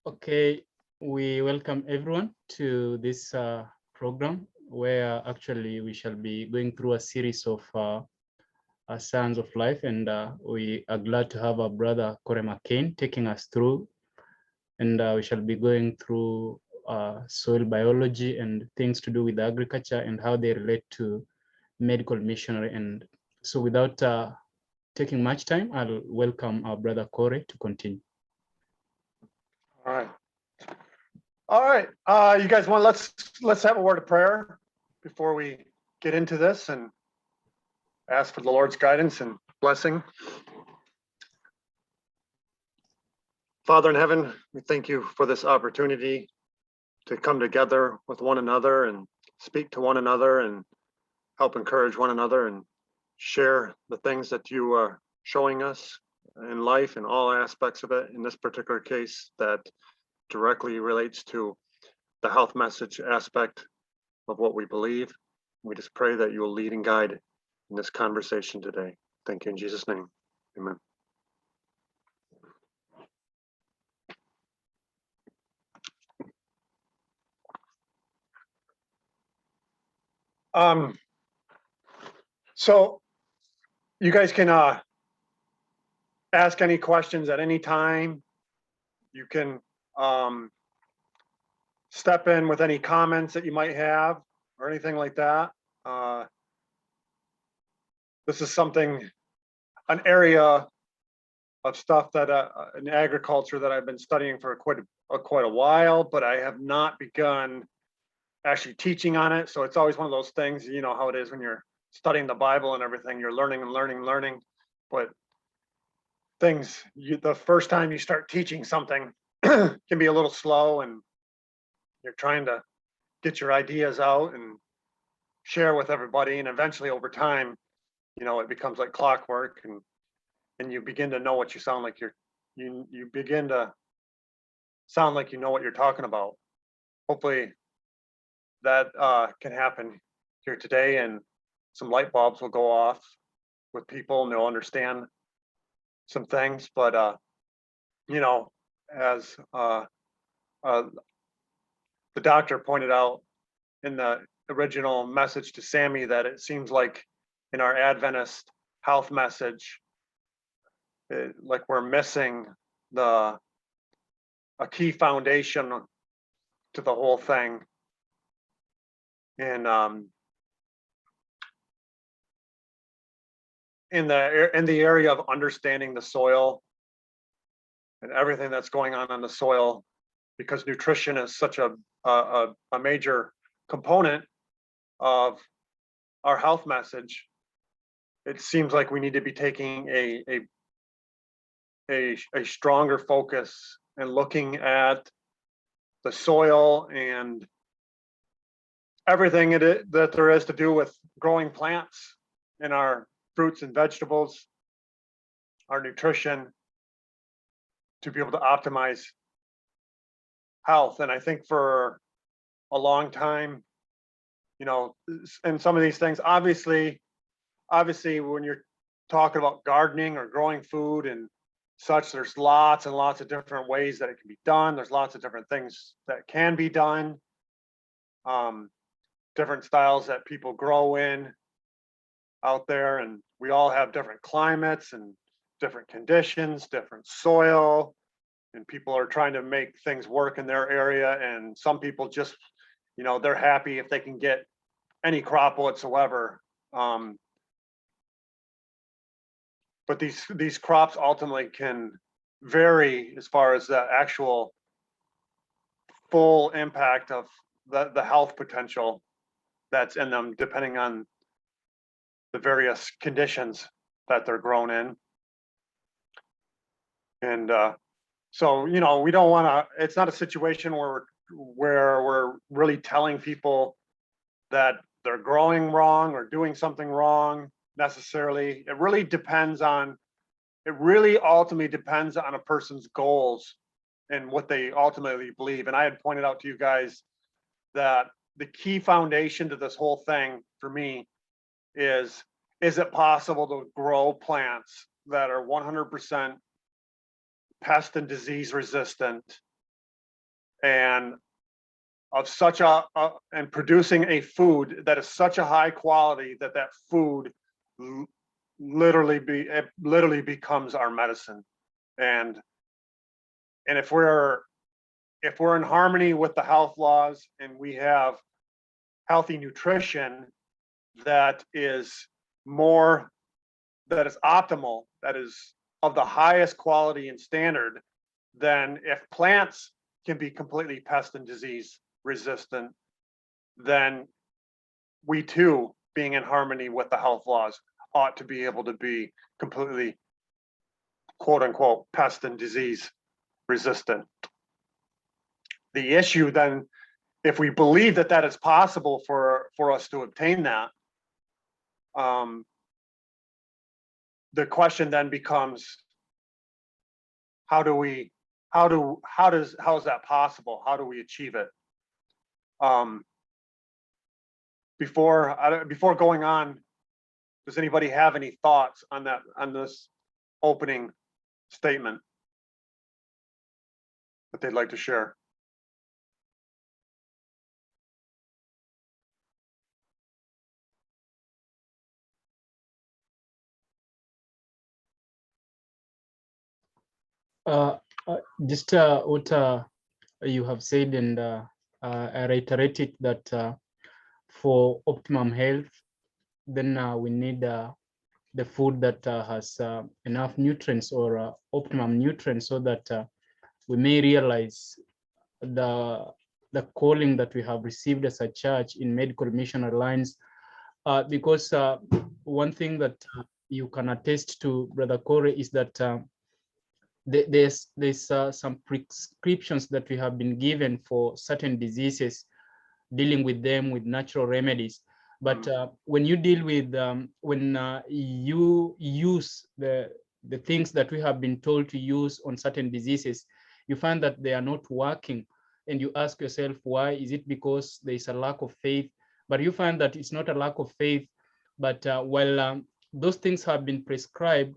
Okay, we welcome everyone to this program where actually we shall be going through a series of Science of Life, and we are glad to have our brother Corey McCain taking us through, and we shall be going through soil biology and things to do with agriculture and how they relate to medical missionary. And so without taking much time, I'll welcome our brother Corey to continue. All right. All right. You guys want let's have a word of prayer before we get into this and ask for the Lord's guidance and blessing. Father in heaven, we thank you for this opportunity to come together with one another and speak to one another and help encourage one another and share the things that you are showing us in life and all aspects of it. In this particular case, that directly relates to the health message aspect of what we believe. We just pray that you will lead and guide in this conversation today. Thank you in Jesus' name. Amen. So you guys can ask any questions at any time. You can step in with any comments that you might have or anything like that. This is an area of stuff that in agriculture that I've been studying for quite a while, but I have not begun actually teaching on it. So it's always one of those things, you know how it is when you're studying the Bible and everything, you're learning and learning and learning, but the first time you start teaching something can be a little slow, and you're trying to get your ideas out and share with everybody, and eventually over time, you know, it becomes like clockwork, and you begin to know what you sound like. You begin to sound like you know what you're talking about. Hopefully that can happen here today, and some light bulbs will go off with people and they'll understand some things. But you know, as the doctor pointed out in the original message to Sammy, that it seems like in our Adventist health message, like we're missing a key foundation to the whole thing. And in the area of understanding the soil and everything that's going on in the soil, because nutrition is such a major component of our health message, it seems like we need to be taking a stronger focus and looking at the soil and everything that there is to do with growing plants and our fruits and vegetables, our nutrition, to be able to optimize health. And I think for a long time, you know, and some of these things, obviously when you're talking about gardening or growing food and such, there's lots and lots of different ways that it can be done. There's lots of different things that can be done, different styles that people grow in out there, and we all have different climates and different conditions, different soil, and people are trying to make things work in their area. And some people just, you know, they're happy if they can get any crop whatsoever. But these crops ultimately can vary as far as the actual full impact of the health potential that's in them, depending on the various conditions that they're grown in. And so, you know, we don't want to, it's not a situation where we're really telling people that they're growing wrong or doing something wrong necessarily. It really ultimately depends on a person's goals and what they ultimately believe. And I had pointed out to you guys that the key foundation to this whole thing for me is it possible to grow plants that are 100% pest and disease resistant and of such and producing a food that is such a high quality that that food literally becomes our medicine. And if we're in harmony with the health laws and we have healthy nutrition that is optimal, that is of the highest quality and standard, then if plants can be completely pest and disease resistant, then we too, being in harmony with the health laws, ought to be able to be completely, quote unquote, pest and disease resistant. The issue then, if we believe that that is possible for us to obtain that, the question then becomes, how is that possible? How do we achieve it? Before going on, does anybody have any thoughts on this opening statement that they'd like to share? Just what you have said, and I reiterate it, that for optimum health, then we need the food that has enough nutrients, or optimum nutrients, so that we may realize the calling that we have received as a church in medical missionary lines. Because one thing that you can attest to, Brother Corey, is that there's some prescriptions that we have been given for certain diseases, dealing with them with natural remedies. But when you deal with, when you use the things that we have been told to use on certain diseases, you find that they are not working. And you ask yourself, why? Is it because there is a lack of faith? But you find that it's not a lack of faith, but while those things have been prescribed,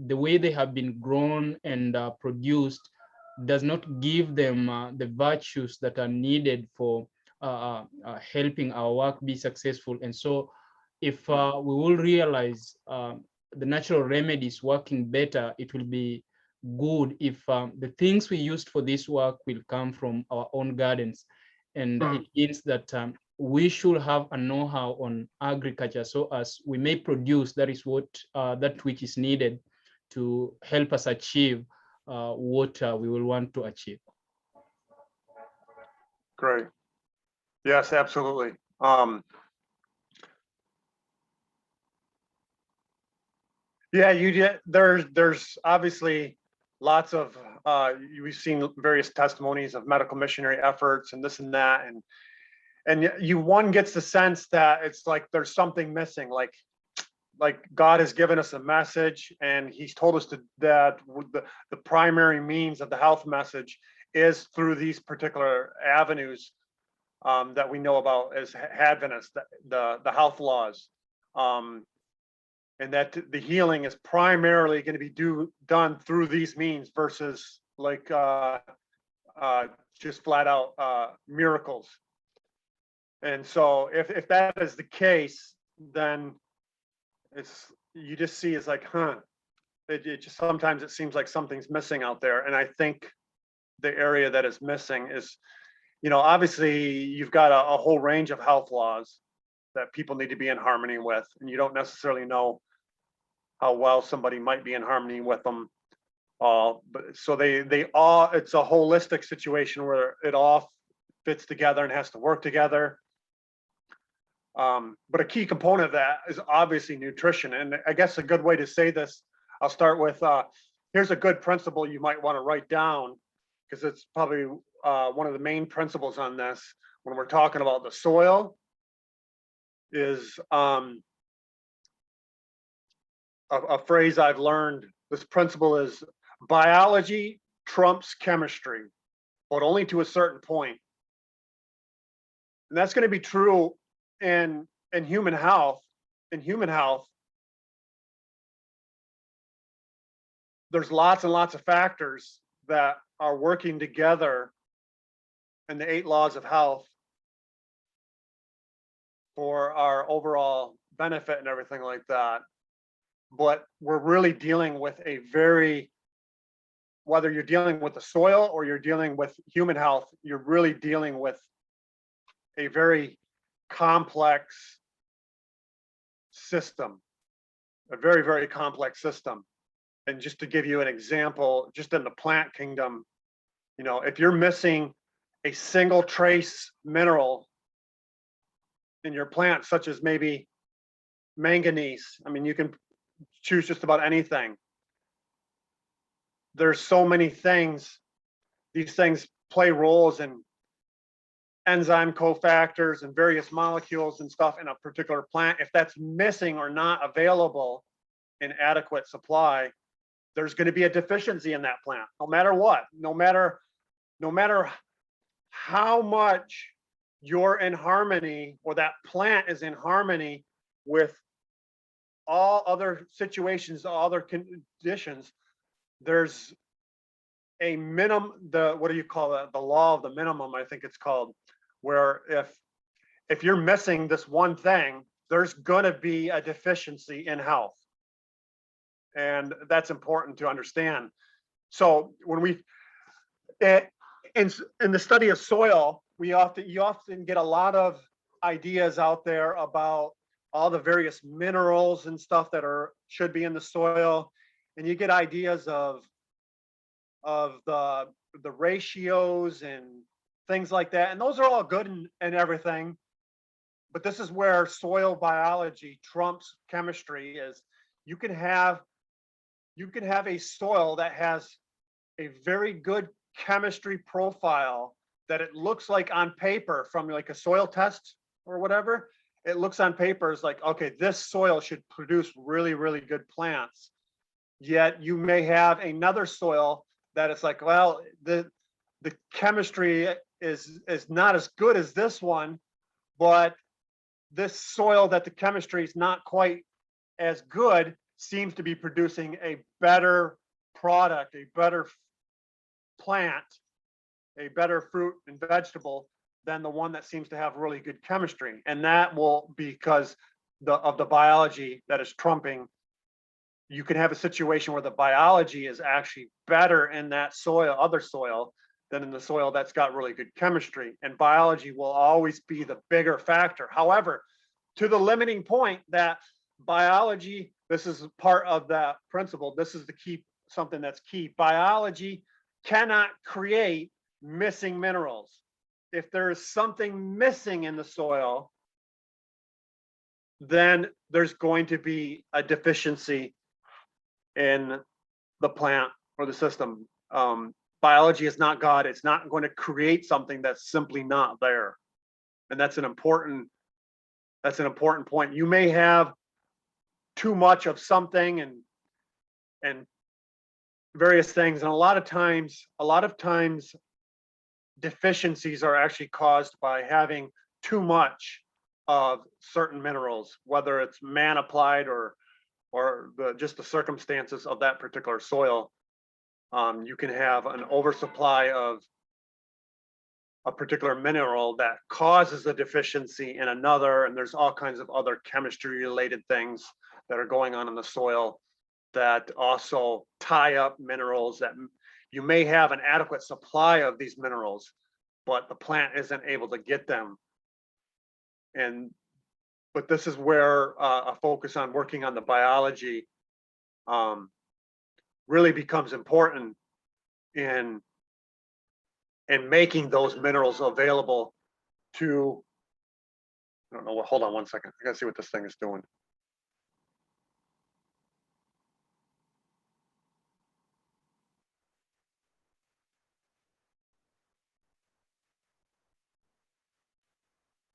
the way they have been grown and produced does not give them the virtues that are needed for helping our work be successful. And so if we will realize the natural remedies working better, it will be good if the things we used for this work will come from our own gardens. And it means that we should have a know-how on agriculture, so as we may produce, that is what that which is needed to help us achieve what we will want to achieve. Great. Yes, absolutely. Yeah, there's obviously lots of we've seen various testimonies of medical missionary efforts and this and that, and one gets the sense that it's like there's something missing, like God has given us a message and he's told us that the primary means of the health message is through these particular avenues that we know about as Adventists, the health laws, and that the healing is primarily going to be done through these means versus like just flat out miracles. And so if that is the case, then you just see it's like, it just sometimes it seems like something's missing out there. And I think the area that is missing is, obviously you've got a whole range of health laws that people need to be in harmony with, and you don't necessarily know how well somebody might be in harmony with them all. But so they all, it's a holistic situation where it all fits together and has to work together. But a key component of that is obviously nutrition. And I guess a good way to say this, I'll start with, here's a good principle you might want to write down, because it's probably one of the main principles on this when we're talking about the soil, is a phrase I've learned. This principle is biology trumps chemistry, but only to a certain point. And that's going to be true in human health. In human health, there's lots and lots of factors that are working together and the 8 laws of health for our overall benefit and everything like that. But we're really dealing with a very, whether you're dealing with the soil or you're dealing with human health, you're really dealing with a very complex system, a very, very complex system. And just to give you an example, just in the plant kingdom, you know, if you're missing a single trace mineral in your plant, such as maybe manganese, I mean, you can choose just about anything. There's so many things, these things play roles in enzyme cofactors and various molecules and stuff in a particular plant. If that's missing or not available in adequate supply, there's going to be a deficiency in that plant, no matter what, no matter how much you're in harmony or that plant is in harmony with all other situations, all other conditions. There's a minimum, what do you call that? The law of the minimum, I think it's called, where if you're missing this one thing, there's going to be a deficiency in health. And that's important to understand. So when we, in the study of soil, you often get a lot of ideas out there about all the various minerals and stuff that should be in the soil, and you get ideas of the ratios and things like that, and those are all good and everything, but this is where soil biology trumps chemistry. Is you can have a soil that has a very good chemistry profile that it looks like on paper from like a soil test or whatever. It looks on paper as like, okay, this soil should produce really, really good plants. Yet you may have another soil that it's like, well, the chemistry is not as good as this one, but this soil that the chemistry is not quite as good seems to be producing a better product, a better plant, a better fruit and vegetable than the one that seems to have really good chemistry. And that will be because of the biology that is trumping. You can have a situation where the biology is actually better in that soil, other soil, than in the soil that's got really good chemistry. And biology will always be the bigger factor. However, to the limiting point that biology, this is part of that principle, this is the key, something that's key. Biology cannot create missing minerals. If there is something missing in the soil, then there's going to be a deficiency in the plant or the system. Biology is not God. It's not going to create something that's simply not there. And that's an important point. You may have too much of something and various things. And a lot of times deficiencies are actually caused by having too much of certain minerals, whether it's man applied or just the circumstances of that particular soil. You can have an oversupply of a particular mineral that causes a deficiency in another, and there's all kinds of other chemistry related things that are going on in the soil that also tie up minerals. That you may have an adequate supply of these minerals, but the plant isn't able to get them. But this is where a focus on working on the biology really becomes important in making those minerals available to, I don't know, hold on one second. I gotta see what this thing is doing.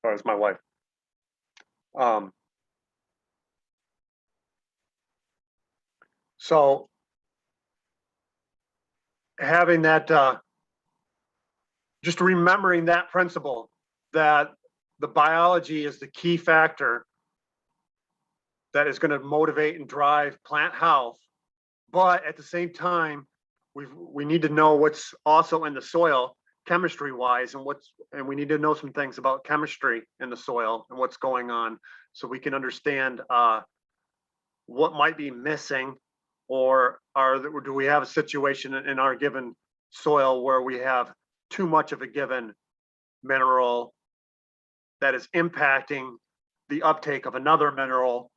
Oh, it's my wife. So having that, just remembering that principle, that the biology is the key factor that is going to motivate and drive plant health. But at the same time, we need to know what's also in the soil. chemistry wise, and we need to know some things about chemistry in the soil and what's going on, so we can understand what might be missing, or do we have a situation in our given soil where we have too much of a given mineral that is impacting the uptake of another mineral,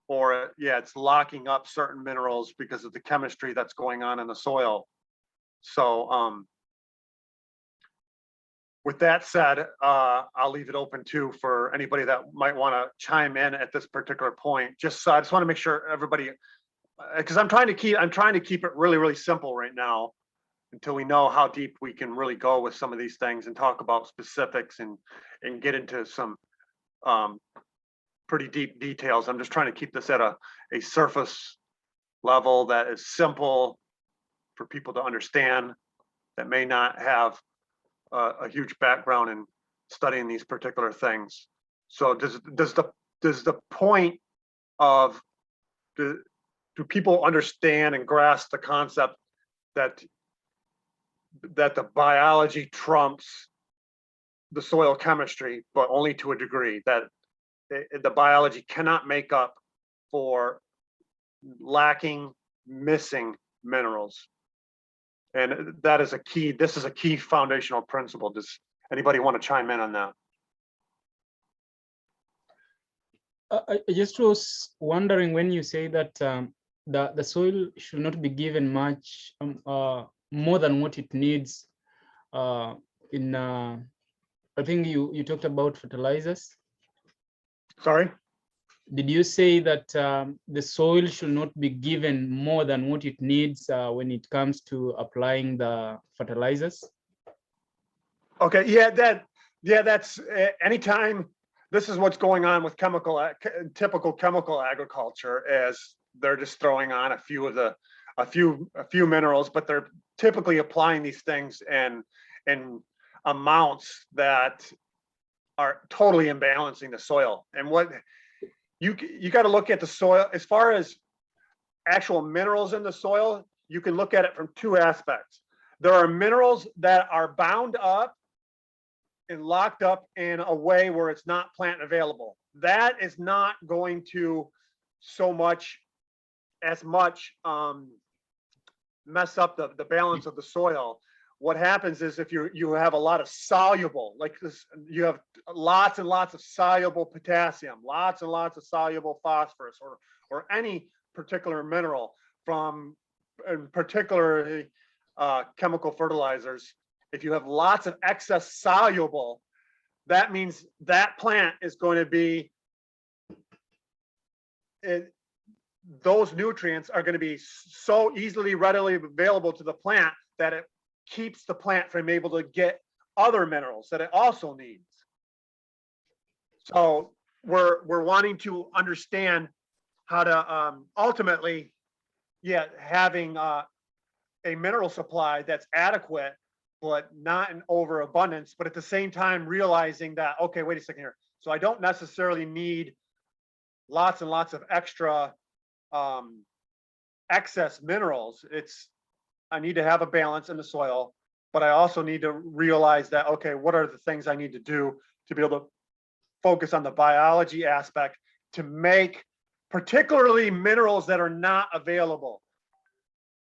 or it's locking up certain minerals because of the chemistry that's going on in the soil. So with that said, I'll leave it open too for anybody that might want to chime in at this particular point. I just want to make sure everybody, because I'm trying to keep it really, really simple right now until we know how deep we can really go with some of these things and talk about specifics and get into some pretty deep details. I'm just trying to keep this at a surface level that is simple for people to understand that may not have a huge background in studying these particular things. So does the point of, do people understand and grasp the concept that the biology trumps the soil chemistry, but only to a degree, that the biology cannot make up for missing minerals? And that is this is a key foundational principle. Does anybody want to chime in on that? I just was wondering, when you say that the soil should not be given much more than what it needs, I think you talked about fertilizers. Sorry? Did you say that the soil should not be given more than what it needs when it comes to applying the fertilizers? Okay, that's anytime. This is what's going on with typical chemical agriculture, as they're just throwing on a few minerals, but they're typically applying these things in amounts that are totally imbalancing the soil. And what you got to look at the soil as far as actual minerals in the soil. You can look at it from two aspects. There are minerals that are bound up and locked up in a way where it's not plant available. That is not going to as much mess up the balance of the soil. What happens is, if you have a lot of soluble, like this, you have lots and lots of soluble potassium, lots and lots of soluble phosphorus, or any particular mineral from, and particularly chemical fertilizers. If you have lots of excess soluble, that means that plant is going to be, those nutrients are going to be so readily available to the plant that it keeps the plant from able to get other minerals that it also needs. So we're wanting to understand how to ultimately, having a mineral supply that's adequate, but not in overabundance, but at the same time realizing that, okay, wait a second here. So I don't necessarily need lots and lots of extra excess minerals. I need to have a balance in the soil, but I also need to realize that, okay, what are the things I need to do to be able to focus on the biology aspect to make particularly minerals that are not available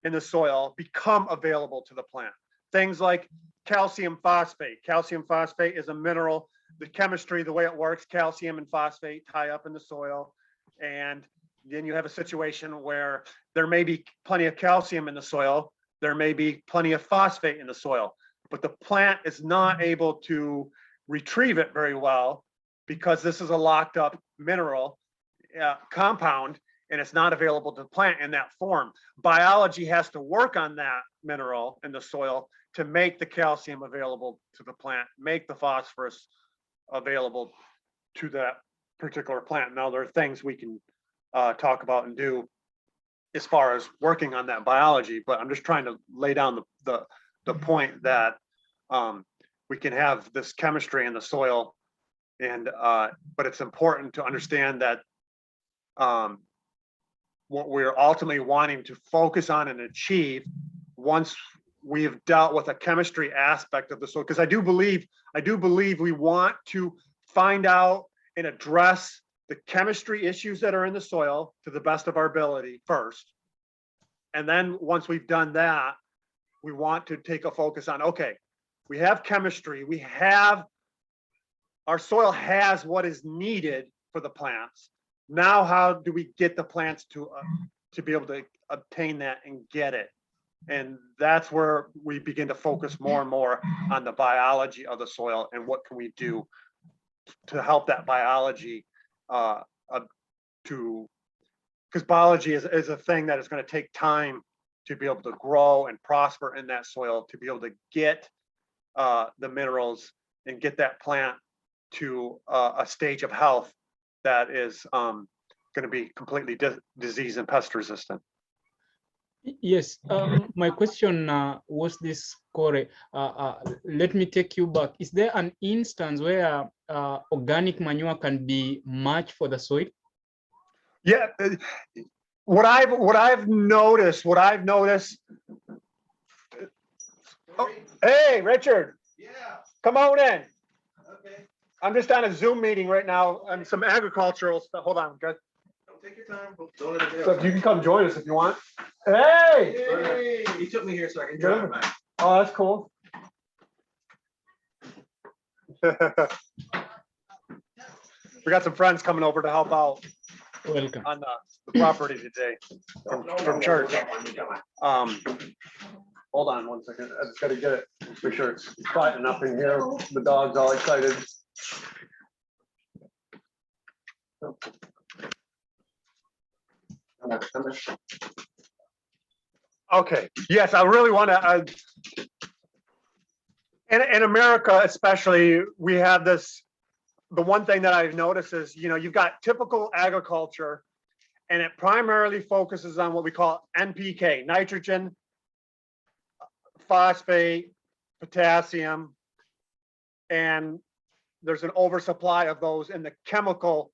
in the soil become available to the plant. Things like calcium phosphate. Calcium phosphate is a mineral. The chemistry, the way it works, calcium and phosphate tie up in the soil. And then you have a situation where there may be plenty of calcium in the soil. There may be plenty of phosphate in the soil, but the plant is not able to retrieve it very well because this is a locked up mineral compound, and it's not available to the plant in that form. Biology has to work on that mineral in the soil to make the calcium available to the plant, make the phosphorus available to that particular plant. Now, there are things we can talk about and do as far as working on that biology, but I'm just trying to lay down the point that we can have this chemistry in the soil, and but it's important to understand that what we're ultimately wanting to focus on and achieve once we've dealt with a chemistry aspect of the soil, because I do believe we want to find out and address the chemistry issues that are in the soil to the best of our ability first. And then once we've done that, we want to take a focus on, okay, we have chemistry, our soil has what is needed for the plants. Now, how do we get the plants to be able to obtain that and get it? And that's where we begin to focus more and more on the biology of the soil and what can we do to help that biology because biology is a thing that is going to take time to be able to grow and prosper in that soil, to be able to get the minerals and get that plant to a stage of health that is going to be completely disease and pest resistant. Yes, my question was this, Corey. Let me take you back. Is there an instance where organic manure can be much for the soil? Yeah, what I've noticed. Oh, hey, Richard. Yeah. Come on in. Okay. I'm just on a Zoom meeting right now on some agricultural stuff. Hold on, guys. Take your time. Don't let it So you can come join us if you want. Hey! Hey! He took me here so I can drive back. Oh, that's cool. We got some friends coming over to help out Welcome. on the property today from church. Hold on one second. I just got to get it. Let's make sure it's quiet enough in here. The dog's all excited. Okay. Yes, I really want to. In America, especially, we have this. The one thing that I've noticed is, you've got typical agriculture, and it primarily focuses on what we call NPK, nitrogen, phosphate, potassium, and there's an oversupply of those in the chemical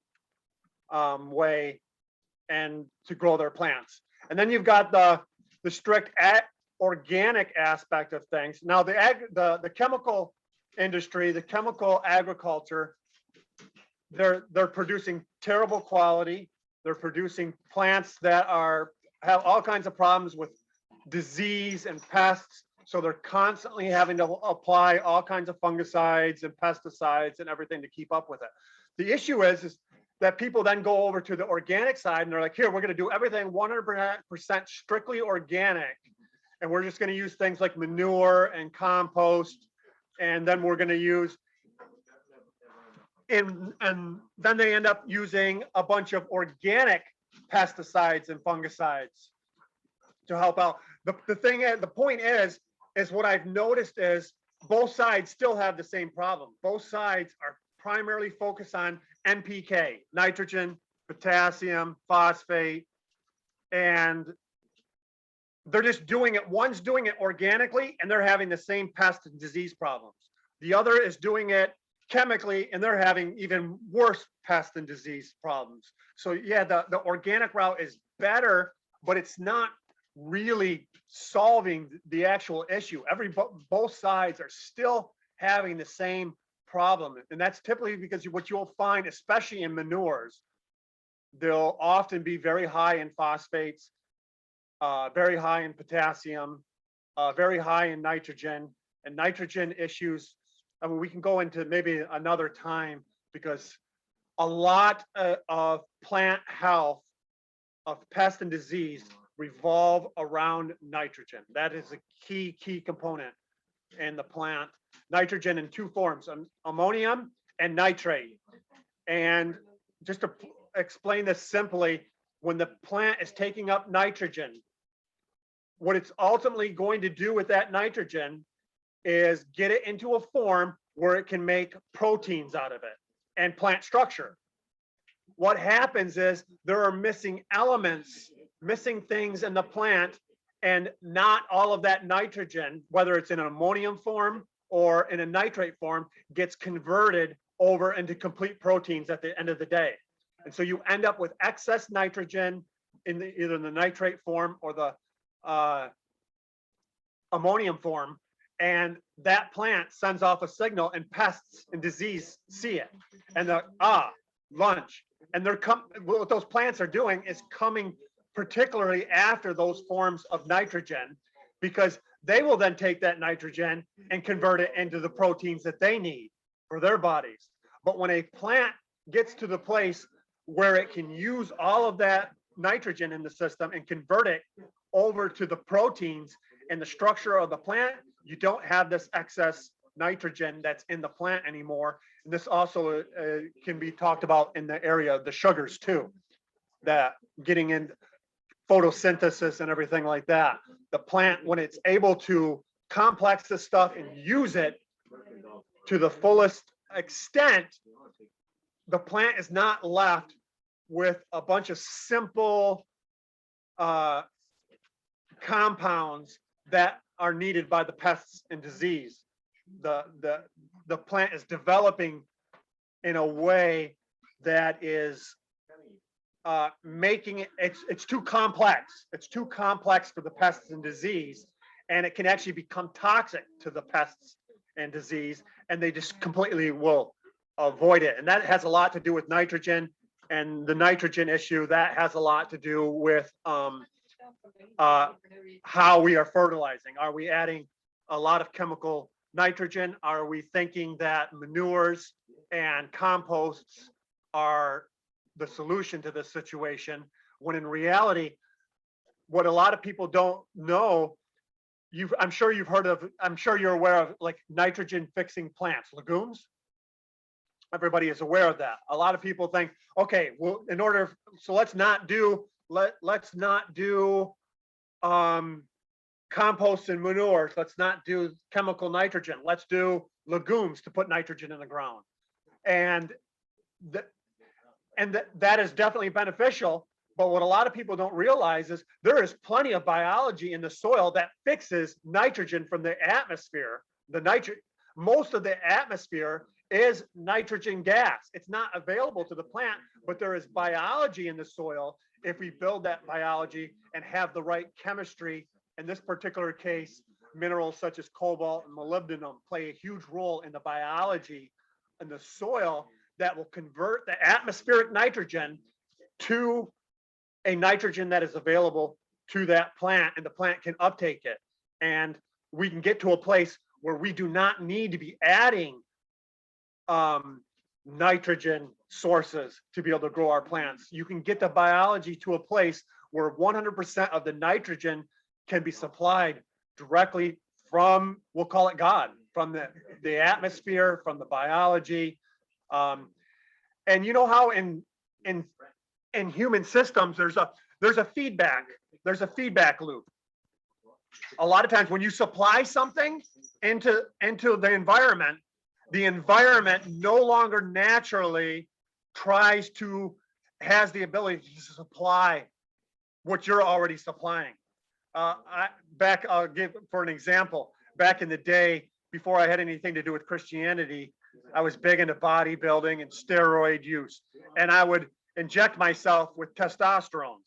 way and to grow their plants. And then you've got the strict organic aspect of things. Now the chemical industry, the chemical agriculture, they're producing terrible quality. They're producing plants that have all kinds of problems with disease and pests. So they're constantly having to apply all kinds of fungicides and pesticides and everything to keep up with it. The issue is that people then go over to the organic side and they're like, here, we're going to do everything 100% strictly organic. And we're just going to use things like manure and compost. And then we're going to use, and then they end up using a bunch of organic pesticides and fungicides to help out. The point is what I've noticed is both sides still have the same problem. Both sides are primarily focused on NPK, nitrogen, potassium, phosphate, and they're just doing it. One's doing it organically and they're having the same pest and disease problems. The other is doing it chemically and they're having even worse pest and disease problems. So yeah, the organic route is better, but it's not really solving the actual issue. Both sides are still having the same problem, and that's typically because what you'll find, especially in manures, they'll often be very high in phosphates, very high in potassium, very high in nitrogen, and nitrogen issues. I mean, we can go into maybe another time because a lot of plant health, of pest and disease, revolve around nitrogen. That is a key component in the plant. Nitrogen in two forms, ammonium and nitrate. And just to explain this simply, when the plant is taking up nitrogen, what it's ultimately going to do with that nitrogen is get it into a form where it can make proteins out of it and plant structure. What happens is there are missing elements, missing things in the plant, and not all of that nitrogen, whether it's in an ammonium form or in a nitrate form, gets converted over into complete proteins at the end of the day. And so you end up with excess nitrogen in either the nitrate form or the ammonium form, and that plant sends off a signal, and pests and disease see it, and they're lunch, and what those plants are doing is coming particularly after those forms of nitrogen, because they will then take that nitrogen and convert it into the proteins that they need for their bodies. But when a plant gets to the place where it can use all of that nitrogen in the system and convert it over to the proteins and the structure of the plant, you don't have this excess nitrogen that's in the plant anymore. And this also can be talked about in the area of the sugars too, that getting in photosynthesis and everything like that. The plant, when it's able to complex this stuff and use it to the fullest extent, the plant is not left with a bunch of simple compounds that are needed by the pests and disease. The plant is developing in a way that is making it's too complex. It's too complex for the pests and disease, and it can actually become toxic to the pests and disease, and they just completely will avoid it. And that has a lot to do with nitrogen, and the nitrogen issue, that has a lot to do with how we are fertilizing. Are we adding a lot of chemical nitrogen? Are we thinking that manures and composts are the solution to this situation, when in reality, what a lot of people don't know, I'm sure you're aware of, like, nitrogen fixing plants, legumes. Everybody is aware of that. A lot of people think, okay, well, let's not do compost and manures. Let's not do chemical nitrogen. Let's do legumes to put nitrogen in the ground. And that is definitely beneficial. But what a lot of people don't realize is there is plenty of biology in the soil that fixes nitrogen from the atmosphere. Most of the atmosphere is nitrogen gas. It's not available to the plant, but there is biology in the soil. If we build that biology and have the right chemistry, in this particular case, minerals such as cobalt and molybdenum play a huge role in the biology in the soil that will convert the atmospheric nitrogen to a nitrogen that is available to that plant, and the plant can uptake it. And we can get to a place where we do not need to be adding nitrogen sources to be able to grow our plants. You can get the biology to a place where 100% of the nitrogen can be supplied directly from, we'll call it God, from the atmosphere, from the biology. And you know how in human systems, there's a feedback loop. A lot of times when you supply something into the environment no longer naturally has the ability to supply what you're already supplying. I'll give for an example. Back in the day, before I had anything to do with Christianity, I was big into bodybuilding and steroid use, and I would inject myself with testosterone.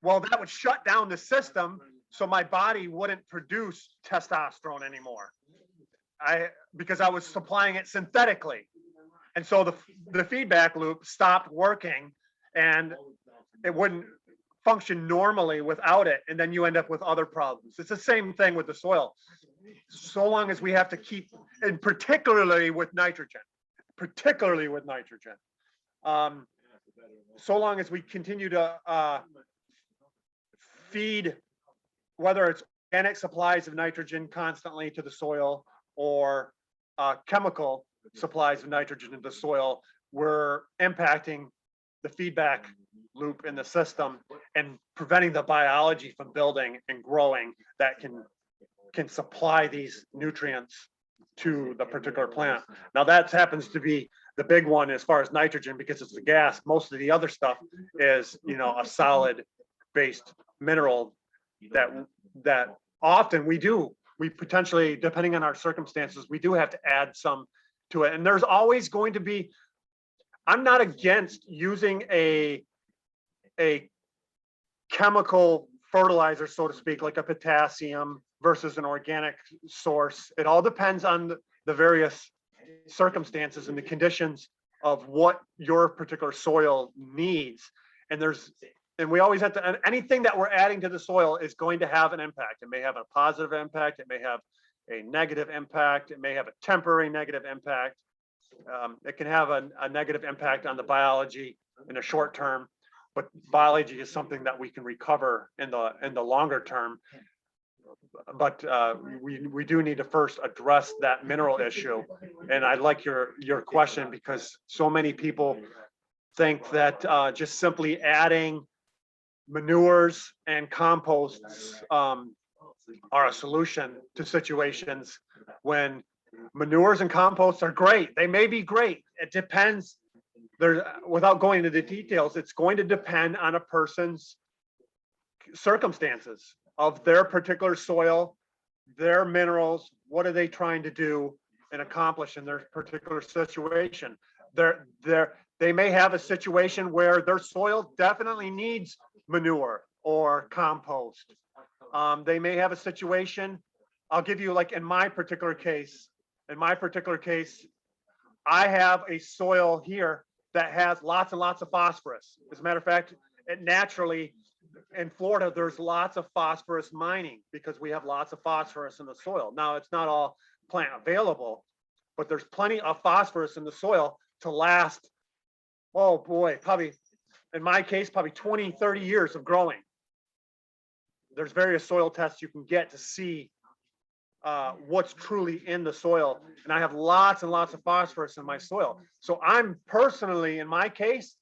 Well, that would shut down the system, so my body wouldn't produce testosterone anymore. Because I was supplying it synthetically. And so the feedback loop stopped working, and it wouldn't function normally without it. And then you end up with other problems. It's the same thing with the soil. So long as we have to keep, and particularly with nitrogen, so long as we continue to feed, whether it's organic supplies of nitrogen constantly to the soil or chemical supplies of nitrogen into the soil, we're impacting the feedback loop in the system and preventing the biology from building and growing that can supply these nutrients to the particular plant. Now that happens to be the big one as far as nitrogen, because it's a gas. Most of the other stuff is, a solid based mineral that often we potentially, depending on our circumstances, we do have to add some to it. And there's always going to be, I'm not against using a chemical fertilizer, so to speak, like a potassium versus an organic source. It all depends on the various circumstances and the conditions of what your particular soil needs. And we always have to, and anything that we're adding to the soil is going to have an impact. It may have a positive impact. It may have a negative impact. It may have a temporary negative impact. It can have a negative impact on the biology in the short term, but biology is something that we can recover in the longer term. But we do need to first address that mineral issue. And I like your question, because so many people think that just simply adding manures and composts are a solution to situations, when manures and composts are great. They may be great. It depends. Without going into the details, it's going to depend on a person's circumstances of their particular soil, their minerals. What are they trying to do and accomplish in their particular situation? They may have a situation where their soil definitely needs manure or compost. They may have a situation, I'll give you, like in my particular case, I have a soil here that has lots and lots of phosphorus. As a matter of fact, it naturally, in Florida, there's lots of phosphorus mining because we have lots of phosphorus in the soil. Now, it's not all plant available, but there's plenty of phosphorus in the soil to last, oh boy, probably, in my case, probably 20, 30 years of growing. There's various soil tests you can get to see what's truly in the soil. And I have lots and lots of phosphorus in my soil. So I'm personally, in my case,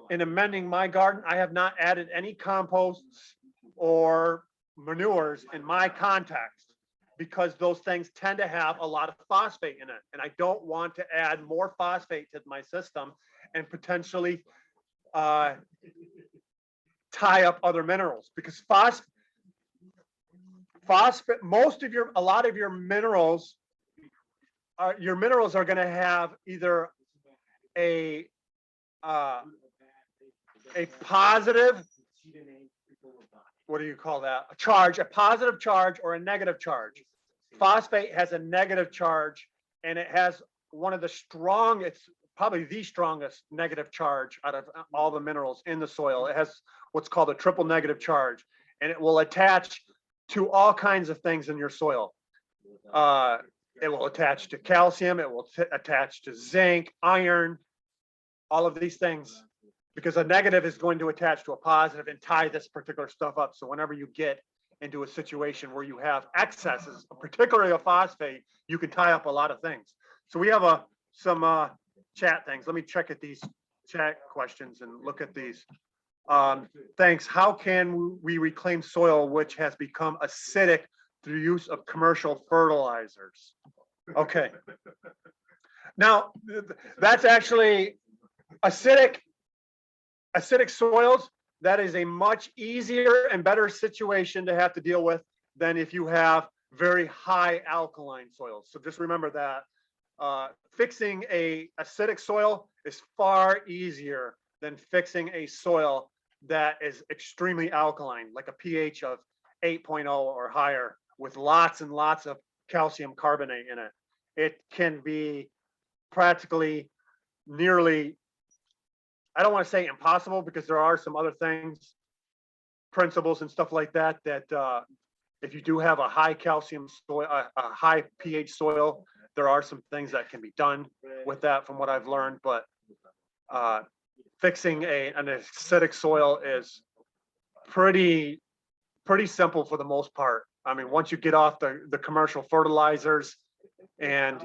in amending my garden, I have not added any composts or manures in my context, because those things tend to have a lot of phosphate in it. And I don't want to add more phosphate to my system and potentially tie up other minerals, because phosphate, a lot of your minerals are going to have either a positive, what do you call that? A positive charge or a negative charge. Phosphate has a negative charge, and it has one of the strongest, probably the strongest negative charge out of all the minerals in the soil. It has what's called a triple negative charge, and it will attach to all kinds of things in your soil. It will attach to calcium, it will attach to zinc, iron, all of these things, because a negative is going to attach to a positive and tie this particular stuff up. So whenever you get into a situation where you have excesses, particularly of phosphate, you can tie up a lot of things. So we have some chat things. Let me check at these chat questions and look at these. Thanks. How can we reclaim soil which has become acidic through use of commercial fertilizers? Okay. Now, that's actually acidic soils. That is a much easier and better situation to have to deal with than if you have very high alkaline soils. So just remember that fixing a acidic soil is far easier than fixing a soil that is extremely alkaline, like a pH of 8.0 or higher, with lots and lots of calcium carbonate in it. It can be practically nearly, I don't want to say impossible, because there are some other things, principles and stuff like that, that if you do have a high calcium soil, a high pH soil, there are some things that can be done with that from what I've learned. But fixing an acidic soil is pretty simple for the most part. I mean, once you get off the commercial fertilizers, and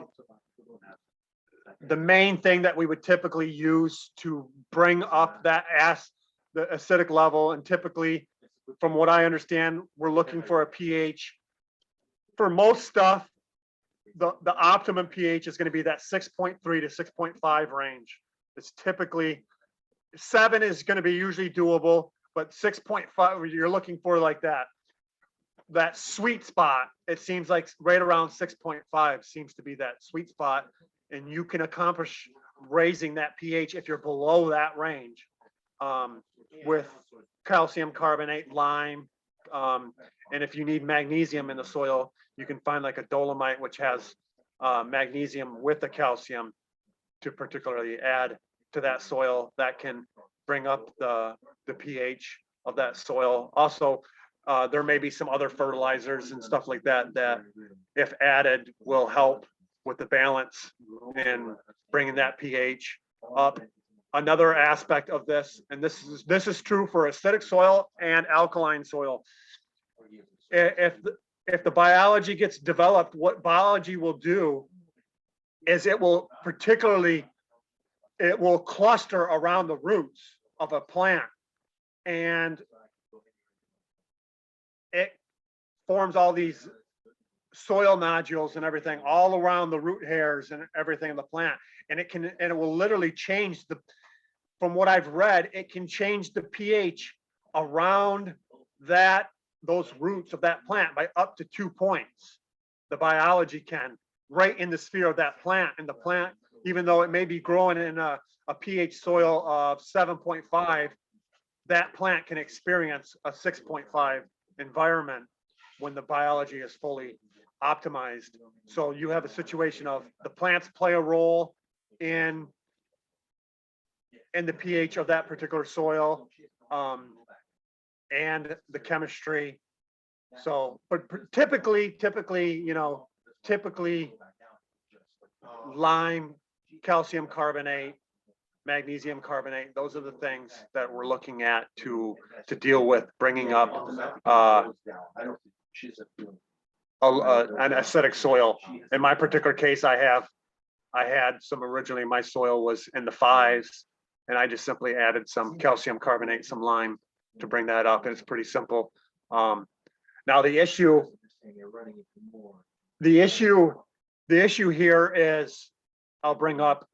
the main thing that we would typically use to bring up the acidic level, and typically, from what I understand, we're looking for a pH. For most stuff, the optimum pH is going to be that 6.3 to 6.5 range. It's typically 7 is going to be usually doable, but 6.5, you're looking for like that sweet spot. It seems like right around 6.5 seems to be that sweet spot, and you can accomplish raising that pH if you're below that range with calcium carbonate, lime, And if you need magnesium in the soil, you can find like a dolomite, which has magnesium with the calcium to particularly add to that soil. That can bring up the pH of that soil. Also, there may be some other fertilizers and stuff like that that, if added, will help with the balance and bringing that pH up. Another aspect of this, and this is true for acidic soil and alkaline soil. If the biology gets developed, what biology will do is it will cluster around the roots of a plant, and it forms all these soil nodules and everything all around the root hairs and everything in the plant. And it will literally change from what I've read, it can change the pH around those roots of that plant by up to 2 points. The biology can, right in the sphere of that plant. And the plant, even though it may be growing in a pH soil of 7.5, that plant can experience a 6.5 environment when the biology is fully optimized. So you have a situation of the plants play a role in the pH of that particular soil, and the chemistry. So, but typically, lime, calcium carbonate, magnesium carbonate, those are the things that we're looking at to deal with bringing up an acidic soil. In my particular case, I had some, originally my soil was in the 5s, and I just simply added some calcium carbonate, some lime to bring that up, and it's pretty simple. Now the issue here is, I'll bring up,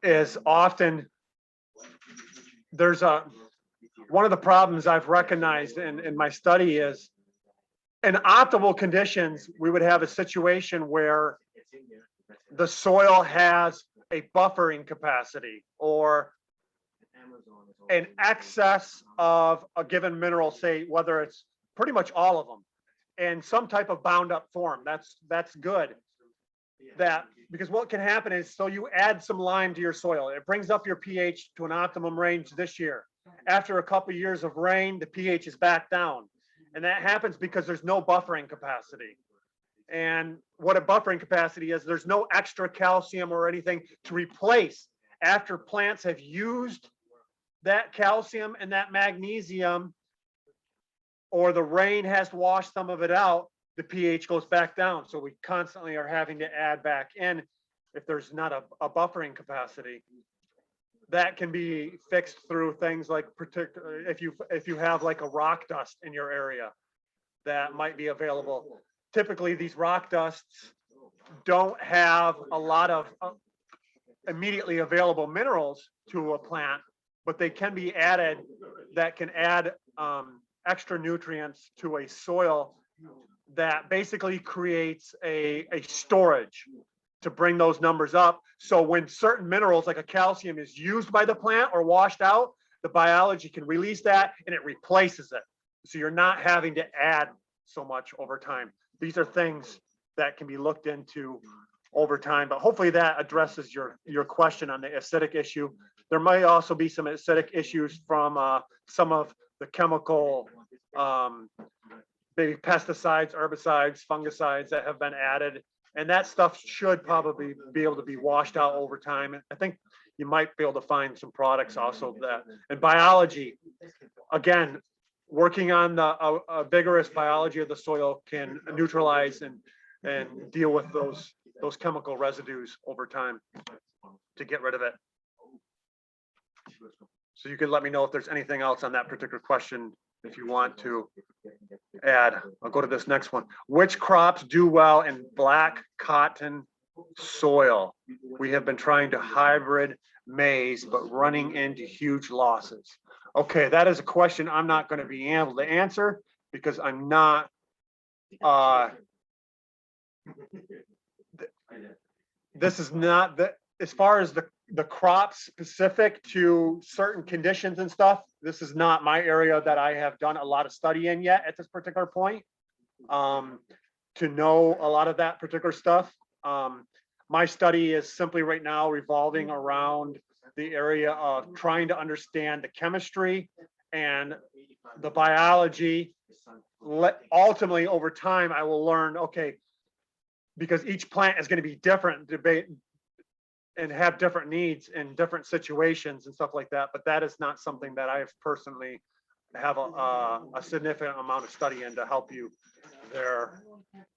is often there's one of the problems I've recognized in my study is, in optimal conditions, we would have a situation where the soil has a buffering capacity or an excess of a given mineral, say whether it's pretty much all of them, in some type of bound up form. That's good. Because what can happen is, so you add some lime to your soil, it brings up your pH to an optimum range this year. After a couple of years of rain, the pH is back down. And that happens because there's no buffering capacity. And what a buffering capacity is, there's no extra calcium or anything to replace after plants have used that calcium and that magnesium, or the rain has washed some of it out, the pH goes back down. So we constantly are having to add back in if there's not a buffering capacity. That can be fixed through things like, particular if you have like a rock dust in your area that might be available. Typically these rock dusts don't have a lot of immediately available minerals to a plant, but they can be added, that can add extra nutrients to a soil that basically creates a storage to bring those numbers up. So when certain minerals like a calcium is used by the plant or washed out, the biology can release that and it replaces it. So you're not having to add so much over time. These are things that can be looked into over time, but hopefully that addresses your question on the acidic issue. There might also be some acidic issues from some of the chemical, maybe pesticides, herbicides, fungicides that have been added. And that stuff should probably be able to be washed out over time. And I think you might be able to find some products also that, and biology, again, working on a vigorous biology of the soil can neutralize and deal with those chemical residues over time to get rid of it. So you can let me know if there's anything else on that particular question if you want to add. I'll go to this next one. Which crops do well in black cotton soil? We have been trying to hybrid maize, but running into huge losses. Okay, that is a question I'm not going to be able to answer because I'm not this is not as far as the crop specific to certain conditions and stuff, this is not my area that I have done a lot of study in yet at this particular point. To know a lot of that particular stuff. My study is simply right now revolving around the area of trying to understand the chemistry and the biology. Ultimately, over time, I will learn, okay, because each plant is going to be different, and have different needs in different situations and stuff like that. But that is not something that I've personally have a significant amount of study in to help you there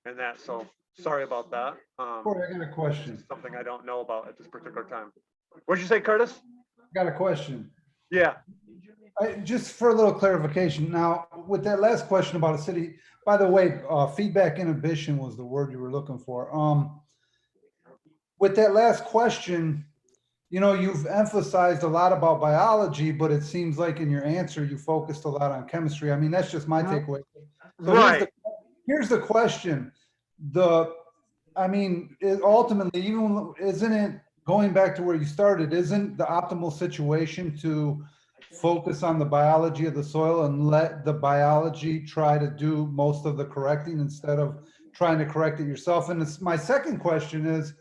and that. So sorry about that. Corey, I got a question. Something I don't know about at this particular time. What'd you say, Curtis? I got a question. Yeah. Just for a little clarification. Now, with that last question about acidity, by the way, feedback inhibition was the word you were looking for. With that last question, you know, you've emphasized a lot about biology, but it seems like in your answer, you focused a lot on chemistry. I mean, that's just my takeaway. So Right. here's the question. Ultimately, even isn't it going back to where you started, isn't the optimal situation to focus on the biology of the soil and let the biology try to do most of the correcting instead of trying to correct it yourself? And my second question is,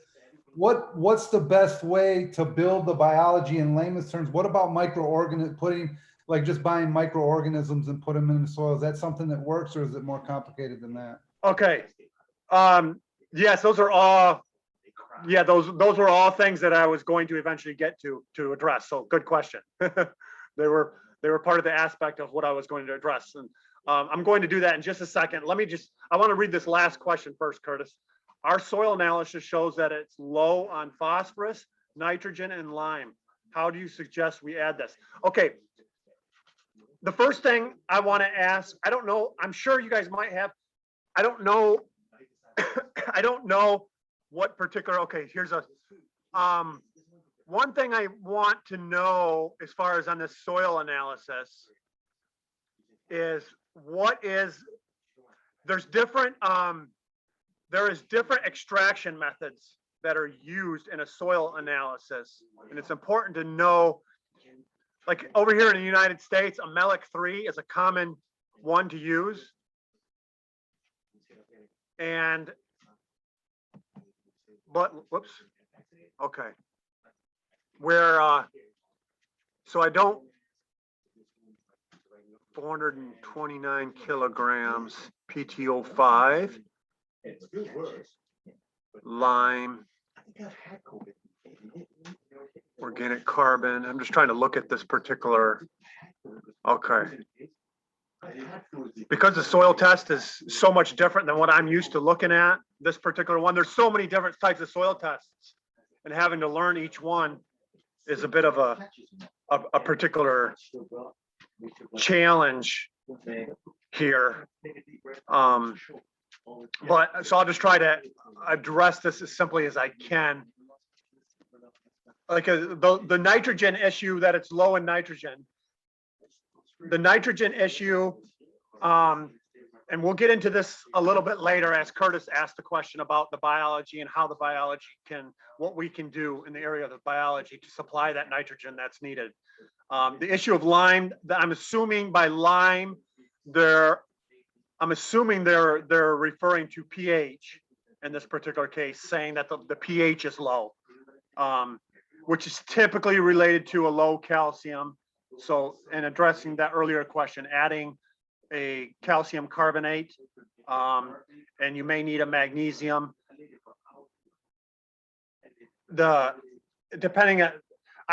what's the best way to build the biology in layman's terms? What about just buying microorganisms and put them in the soil? Is that something that works, or is it more complicated than that? Okay. Yes, those are all. Yeah, those were all things that I was going to eventually get to address. So good question. They were part of the aspect of what I was going to address, and I'm going to do that in just a second. I want to read this last question first, Curtis. Our soil analysis shows that it's low on phosphorus, nitrogen, and lime. How do you suggest we add this? Okay. The first thing I want to ask, I don't know, I'm sure you guys might have, I don't know, I don't know what particular, okay, here's a, one thing I want to know as far as on this soil analysis is there is different extraction methods that are used in a soil analysis. And it's important to know, like over here in the United States, a Melic 3 is a common one to use. Whoops, okay. So I don't, 429 kilograms PTO5, lime, organic carbon. I'm just trying to look at this particular, okay. Because the soil test is so much different than what I'm used to looking at, this particular one, there's so many different types of soil tests, and having to learn each one is a bit of a particular challenge here. But so I'll just try to address this as simply as I can. Like the nitrogen issue, that it's low in nitrogen. The nitrogen issue, and we'll get into this a little bit later as Curtis asked the question about the biology and how the biology what we can do in the area of the biology to supply that nitrogen that's needed. The issue of lime, I'm assuming by lime, they're referring to pH in this particular case, saying that the pH is low, which is typically related to a low calcium. So in addressing that earlier question, adding a calcium carbonate, and you may need a magnesium. I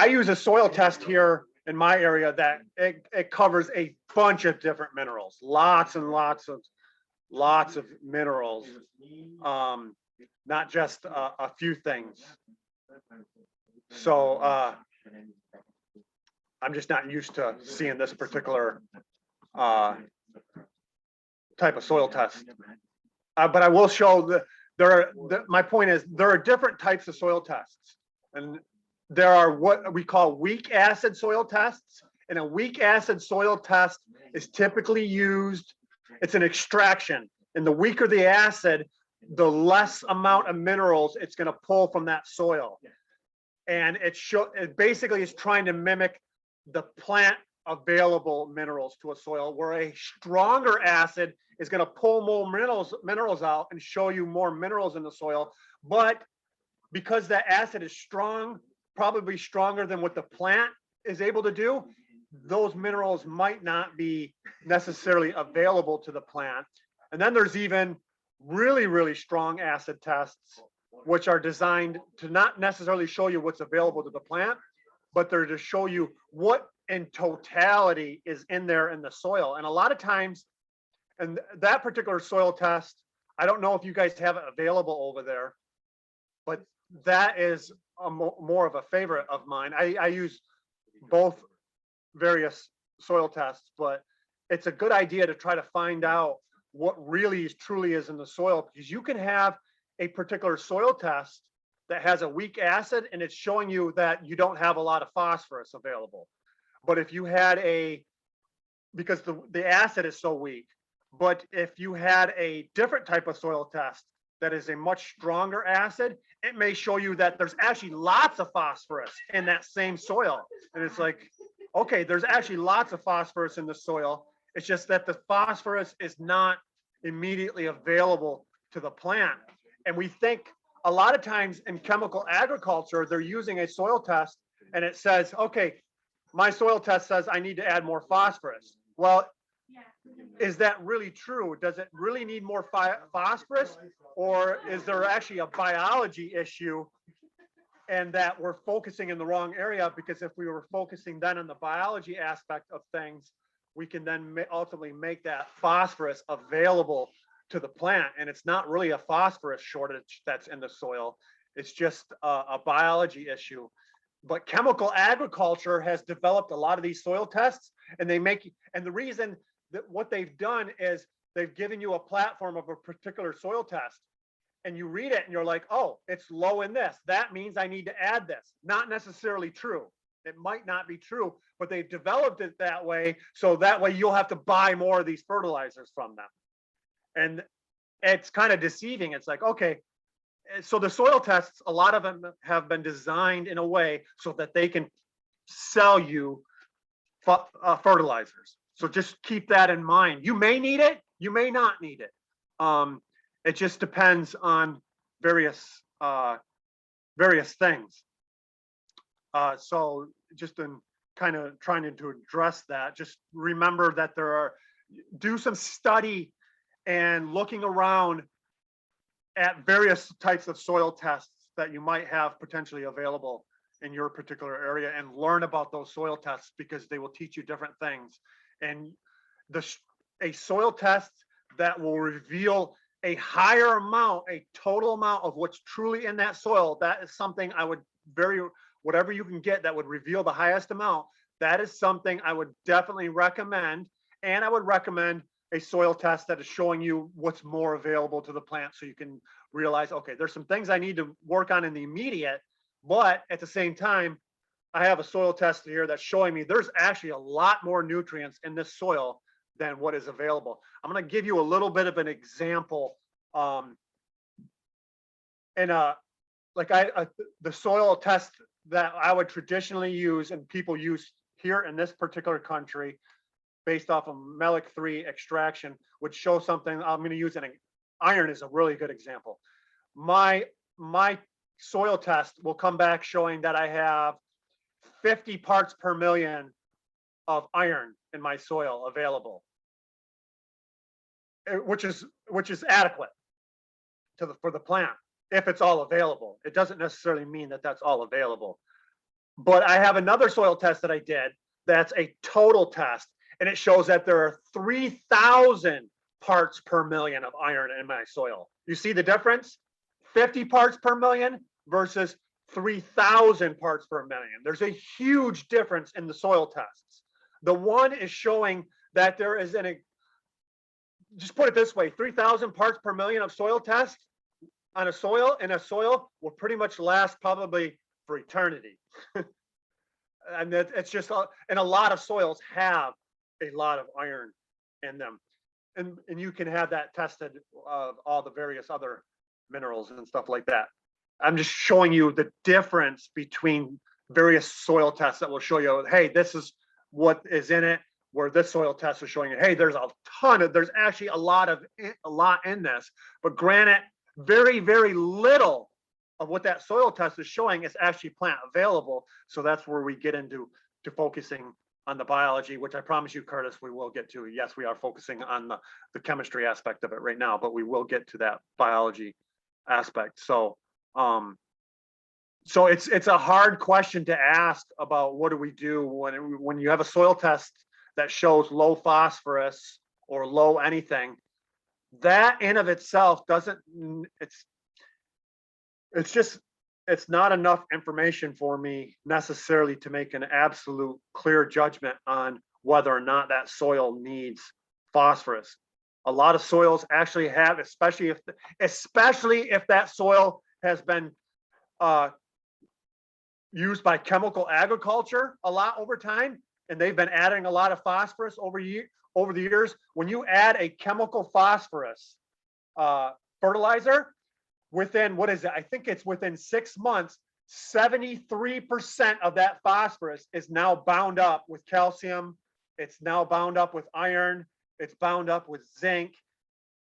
use a soil test here in my area that it covers a bunch of different minerals, lots and lots of minerals, not just a few things. So I'm just not used to seeing this particular type of soil test. But I will show my point is there are different types of soil tests, and there are what we call weak acid soil tests. And a weak acid soil test is typically used, it's an extraction. And the weaker the acid, the less amount of minerals it's going to pull from that soil. and it basically is trying to mimic the plant available minerals to a soil, where a stronger acid is going to pull more minerals out and show you more minerals in the soil. But because that acid is strong, probably stronger than what the plant is able to do, those minerals might not be necessarily available to the plant. And then there's even really, really strong acid tests, which are designed to not necessarily show you what's available to the plant, but they're to show you what in totality is in there in the soil. And a lot of times, and that particular soil test, I don't know if you guys have it available over there, but that is more of a favorite of mine. I use both various soil tests, but it's a good idea to try to find out what really truly is in the soil, because you can have a particular soil test that has a weak acid and it's showing you that you don't have a lot of phosphorus available. But if you had because the acid is so weak, but if you had a different type of soil test that is a much stronger acid, it may show you that there's actually lots of phosphorus in that same soil. And it's like, okay, there's actually lots of phosphorus in the soil. It's just that the phosphorus is not immediately available to the plant. And we think a lot of times in chemical agriculture, they're using a soil test and it says, okay, my soil test says I need to add more phosphorus. Well, is that really true? Does it really need more phosphorus? Or is there actually a biology issue and that we're focusing in the wrong area? Because if we were focusing then on the biology aspect of things, we can then ultimately make that phosphorus available to the plant. And it's not really a phosphorus shortage that's in the soil. It's just a biology issue. But chemical agriculture has developed a lot of these soil tests, and the reason that what they've done is they've given you a platform of a particular soil test, and you read it and you're like, oh, it's low in this. That means I need to add this. Not necessarily true. It might not be true, but they've developed it that way. So that way you'll have to buy more of these fertilizers from them. And it's kind of deceiving. It's like, okay, so the soil tests, a lot of them have been designed in a way so that they can sell you fertilizers. So just keep that in mind. You may need it, you may not need it. It just depends on various things. So just in kind of trying to address that, just remember that do some study and looking around at various types of soil tests that you might have potentially available in your particular area, and learn about those soil tests, because they will teach you different things. And a soil test that will reveal a higher amount, a total amount of what's truly in that soil, that is something I would whatever you can get that would reveal the highest amount, that is something I would definitely recommend. And I would recommend a soil test that is showing you what's more available to the plant, so you can realize, okay, there's some things I need to work on in the immediate, but at the same time, I have a soil test here that's showing me there's actually a lot more nutrients in this soil than what is available. I'm going to give you a little bit of an example. The soil test that I would traditionally use and people use here in this particular country, based off of melic 3 extraction, would show something. I'm going to use iron is a really good example. My soil test will come back showing that I have 50 parts per million of iron in my soil available, which is adequate for the plant if it's all available. It doesn't necessarily mean that that's all available. But I have another soil test that I did that's a total test, and it shows that there are 3,000 parts per million of iron in my soil. You see the difference? 50 parts per million versus 3,000 parts per million. There's a huge difference in the soil tests. The one is showing that there is just put it this way, 3,000 parts per million of soil tests in a soil will pretty much last probably for eternity. And it's just, and a lot of soils have a lot of iron in them. And you can have that tested of all the various other minerals and stuff like that. I'm just showing you the difference between various soil tests that will show you, hey, this is what is in it, where this soil test is showing you, hey, there's there's actually a lot in this, but granted, very, very little of what that soil test is showing is actually plant available. So that's where we get into focusing on the biology, which I promise you, Curtis, we will get to. Yes, we are focusing on the chemistry aspect of it right now, but we will get to that biology aspect. So so it's a hard question to ask about what do we do when you have a soil test that shows low phosphorus or low anything. That in of itself doesn't, it's not enough information for me necessarily to make an absolute clear judgment on whether or not that soil needs phosphorus. A lot of soils actually have, especially if that soil has been used by chemical agriculture a lot over time, and they've been adding a lot of phosphorus over the years. When you add a chemical phosphorus fertilizer, within, what is it? I think it's within 6 months, 73% of that phosphorus is now bound up with calcium. It's now bound up with iron. It's bound up with zinc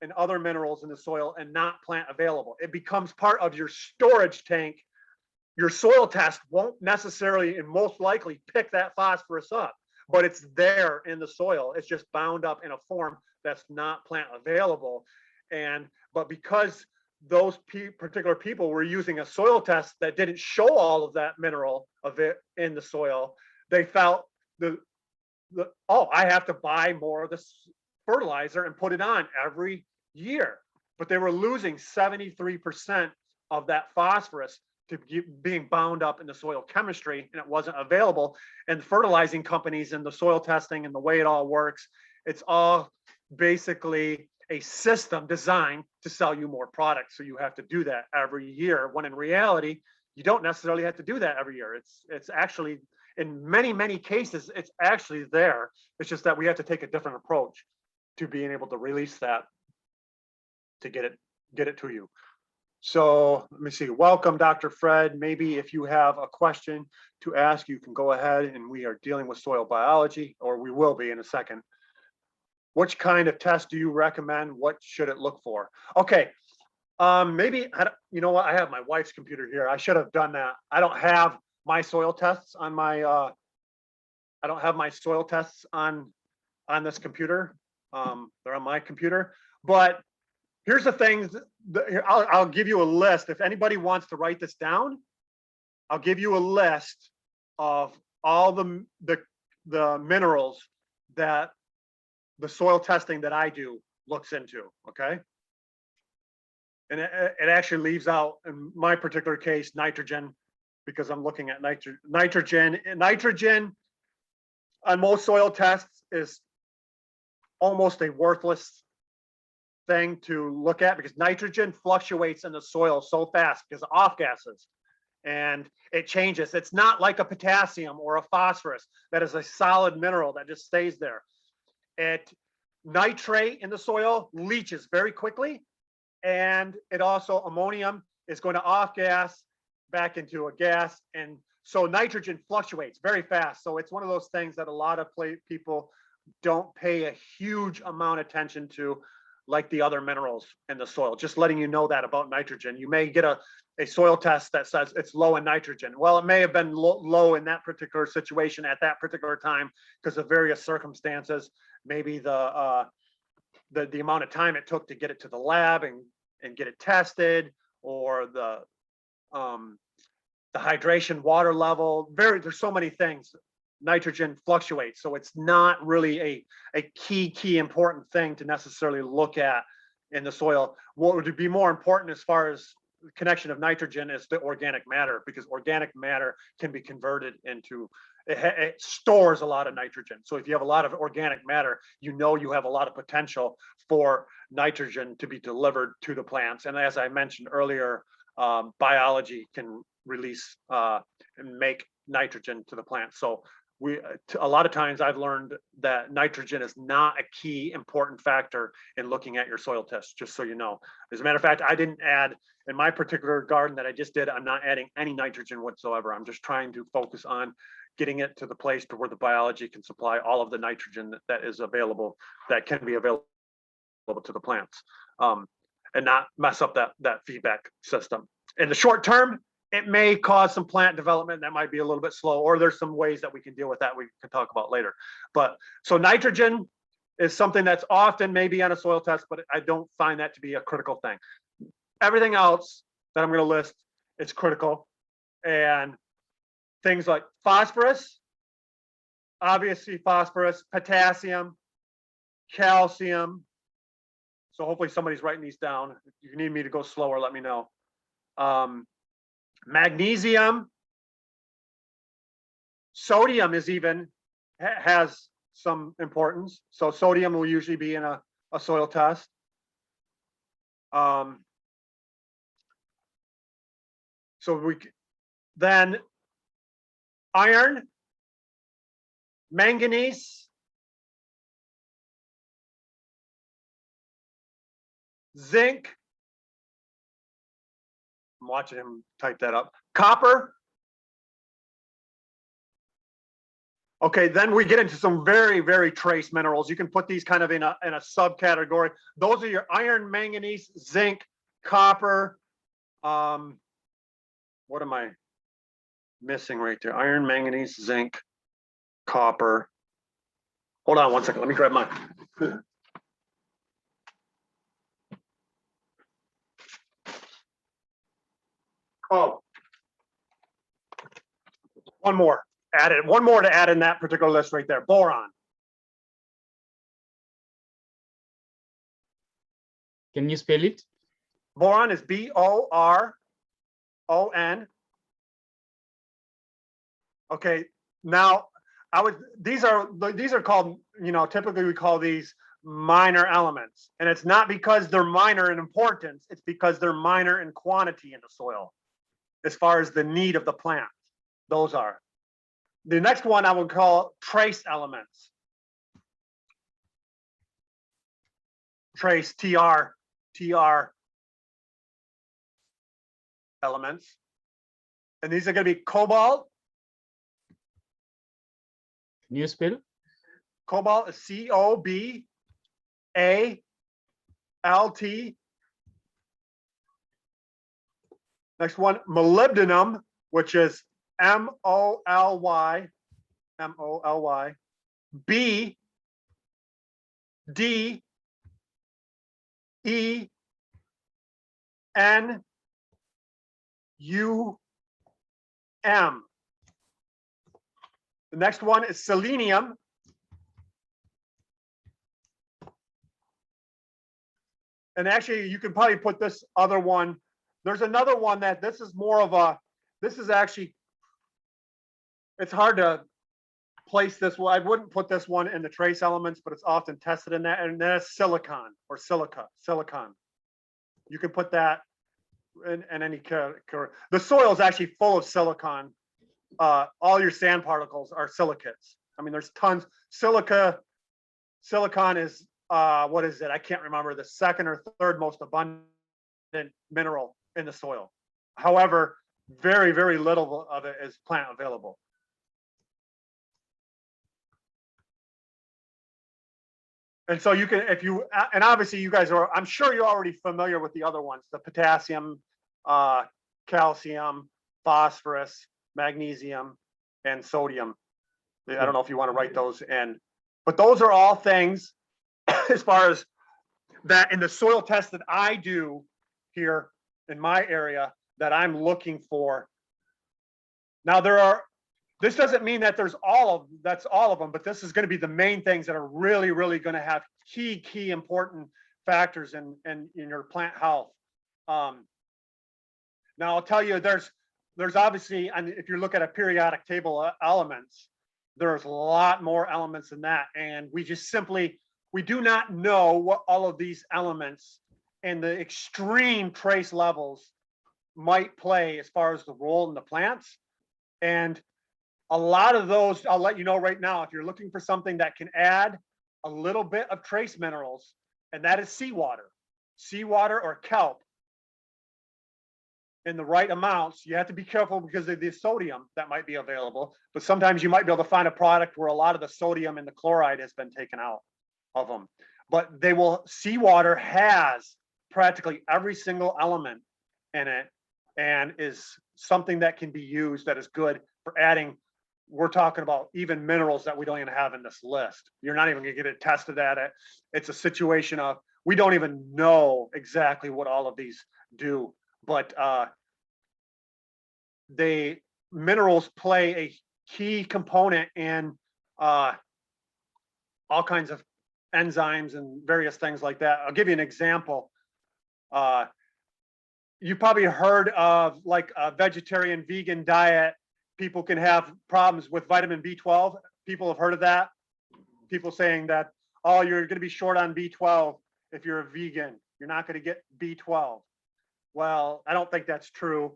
and other minerals in the soil and not plant available. It becomes part of your storage tank. Your soil test won't necessarily and most likely pick that phosphorus up, but it's there in the soil. It's just bound up in a form that's not plant available. But because those particular people were using a soil test that didn't show all of that mineral of it in the soil, they felt oh, I have to buy more of this fertilizer and put it on every year. But they were losing 73% of that phosphorus to being bound up in the soil chemistry, and it wasn't available. And the fertilizing companies and the soil testing and the way it all works, it's all basically a system designed to sell you more products. So you have to do that every year, when in reality, you don't necessarily have to do that every year. It's actually, in many, many cases, it's actually there. It's just that we have to take a different approach to being able to release that, to get it to you. So let me see. Welcome, Dr. Fred. Maybe if you have a question to ask, you can go ahead, and we are dealing with soil biology, or we will be in a second. Which kind of test do you recommend? What should it look for? Okay, maybe, you know what? I have my wife's computer here. I should have done that. I don't have my soil tests on my, I don't have my soil tests on this computer. They're on my computer, but here's the things. I'll give you a list. If anybody wants to write this down, I'll give you a list of all the minerals that the soil testing that I do looks into, okay? And it actually leaves out, in my particular case, nitrogen, because I'm looking at nitrogen. Nitrogen on most soil tests is almost a worthless thing to look at, because nitrogen fluctuates in the soil so fast because of off gases, and it changes. It's not like a potassium or a phosphorus that is a solid mineral that just stays there. Nitrate in the soil leaches very quickly, and it also, ammonium is going to off gas back into a gas, and so nitrogen fluctuates very fast. So it's one of those things that a lot of people don't pay a huge amount of attention to, like the other minerals in the soil. Just letting you know that about nitrogen. You may get a soil test that says it's low in nitrogen. Well, it may have been low in that particular situation at that particular time because of various circumstances. Maybe the amount of time it took to get it to the lab and get it tested, or the hydration water level. There's so many things. Nitrogen fluctuates, so it's not really a key important thing to necessarily look at in the soil. What would be more important as far as the connection of nitrogen is the organic matter, because organic matter can be converted into, it stores a lot of nitrogen. So if you have a lot of organic matter, you know you have a lot of potential for nitrogen to be delivered to the plants. And as I mentioned earlier, biology can release and make nitrogen to the plant. So a lot of times I've learned that nitrogen is not a key important factor in looking at your soil test, just so you know. As a matter of fact, I didn't add, in my particular garden that I just did, I'm not adding any nitrogen whatsoever. I'm just trying to focus on getting it to the place to where the biology can supply all of the nitrogen that is available, that can be available to the plants, and not mess up that feedback system. In the short term, it may cause some plant development that might be a little bit slow, or there's some ways that we can deal with that we can talk about later. But so nitrogen is something that's often maybe on a soil test, but I don't find that to be a critical thing. Everything else that I'm going to list is critical, and things like phosphorus, obviously phosphorus, potassium, calcium. So hopefully somebody's writing these down. If you need me to go slower, let me know. Magnesium, sodium is even has some importance. So sodium will usually be in a soil test. So then iron, manganese, zinc. I'm watching him type that up. Copper. Okay, then we get into some very, very trace minerals. You can put these kind of in a subcategory. Those are your iron, manganese, zinc, copper. What am I missing right there? Iron, manganese, zinc, copper. Hold on one second. Let me grab mine. Oh, one more added. One more to add in that particular list right there. Boron. Can you spell it? Boron is B-O-R-O-N. Okay, now these are called, typically we call these minor elements, and it's not because they're minor in importance, it's because they're minor in quantity in the soil as far as the need of the plant. Those are. The next one I would call trace elements. Trace, TR elements. And these are going to be cobalt. Can you spell? Cobalt is C-O-B-A-L-T. Next one, molybdenum, which is M-O-L-Y, B, D, E, N, U, M. The next one is selenium. And actually, you can probably put this other one. There's another one that this is more of a, this is actually, it's hard to place this one. I wouldn't put this one in the trace elements, but it's often tested in that. And that's silicon or silicon. You can put that in any category. The soil is actually full of silicon. All your sand particles are silicates. I mean, there's tons. Silicon is, what is it? I can't remember, the second or third most abundant mineral in the soil. However, very, very little of it is plant available. And so you can, and obviously you guys are, I'm sure you're already familiar with the other ones, the potassium, calcium, phosphorus, magnesium, and sodium. I don't know if you want to write those in, but those are all things as far as that in the soil test that I do here in my area that I'm looking for. Now this doesn't mean that that's all of them, but this is going to be the main things that are really, really going to have key important factors in your plant health. Now I'll tell you, there's obviously, and if you look at a periodic table of elements, there's a lot more elements than that. And we do not know what all of these elements and the extreme trace levels might play as far as the role in the plants. And a lot of those, I'll let you know right now, if you're looking for something that can add a little bit of trace minerals, and that is seawater or kelp in the right amounts. You have to be careful because of the sodium that might be available, but sometimes you might be able to find a product where a lot of the sodium and the chloride has been taken out of them. But seawater has practically every single element in it and is something that can be used that is good for adding. We're talking about even minerals that we don't even have in this list. You're not even gonna get it tested at it. It's a situation of, we don't even know exactly what all of these do, but minerals play a key component in all kinds of enzymes and various things like that. I'll give you an example. You probably heard of like a vegetarian vegan diet. People can have problems with vitamin B12. People have heard of that. People saying that, oh, you're going to be short on B12 if you're a vegan. You're not going to get B12. Well, I don't think that's true.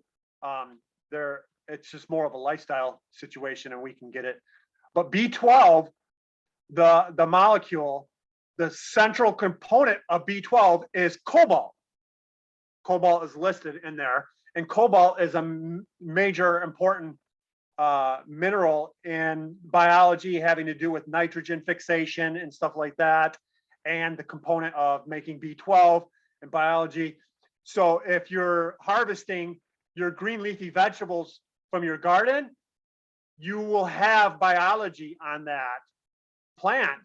It's just more of a lifestyle situation, and we can get it. But B12, the molecule, the central component of B12 is cobalt. Cobalt is listed in there, and cobalt is a major important mineral in biology, having to do with nitrogen fixation and stuff like that, and the component of making B12 in biology. So if you're harvesting your green leafy vegetables from your garden, you will have biology on that plant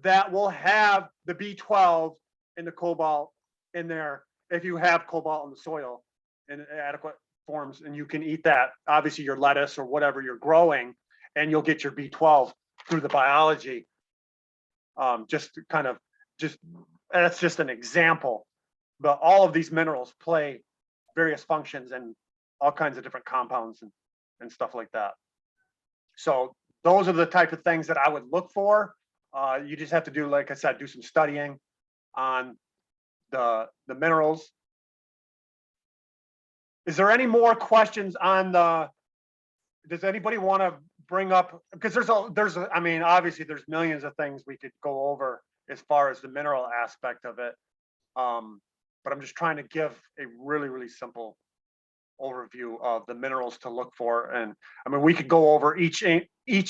that will have the B12 and the cobalt in there if you have cobalt in the soil in adequate forms, and you can eat that. Obviously your lettuce or whatever you're growing, and you'll get your B12 through the biology. That's just an example, but all of these minerals play various functions and all kinds of different compounds and stuff like that. So those are the type of things that I would look for. You just have to do, like I said, do some studying on the minerals. Is there any more questions on does anybody want to bring up, because I mean, obviously there's millions of things we could go over as far as the mineral aspect of it. But I'm just trying to give a really, really simple overview of the minerals to look for. And I mean, we could go over each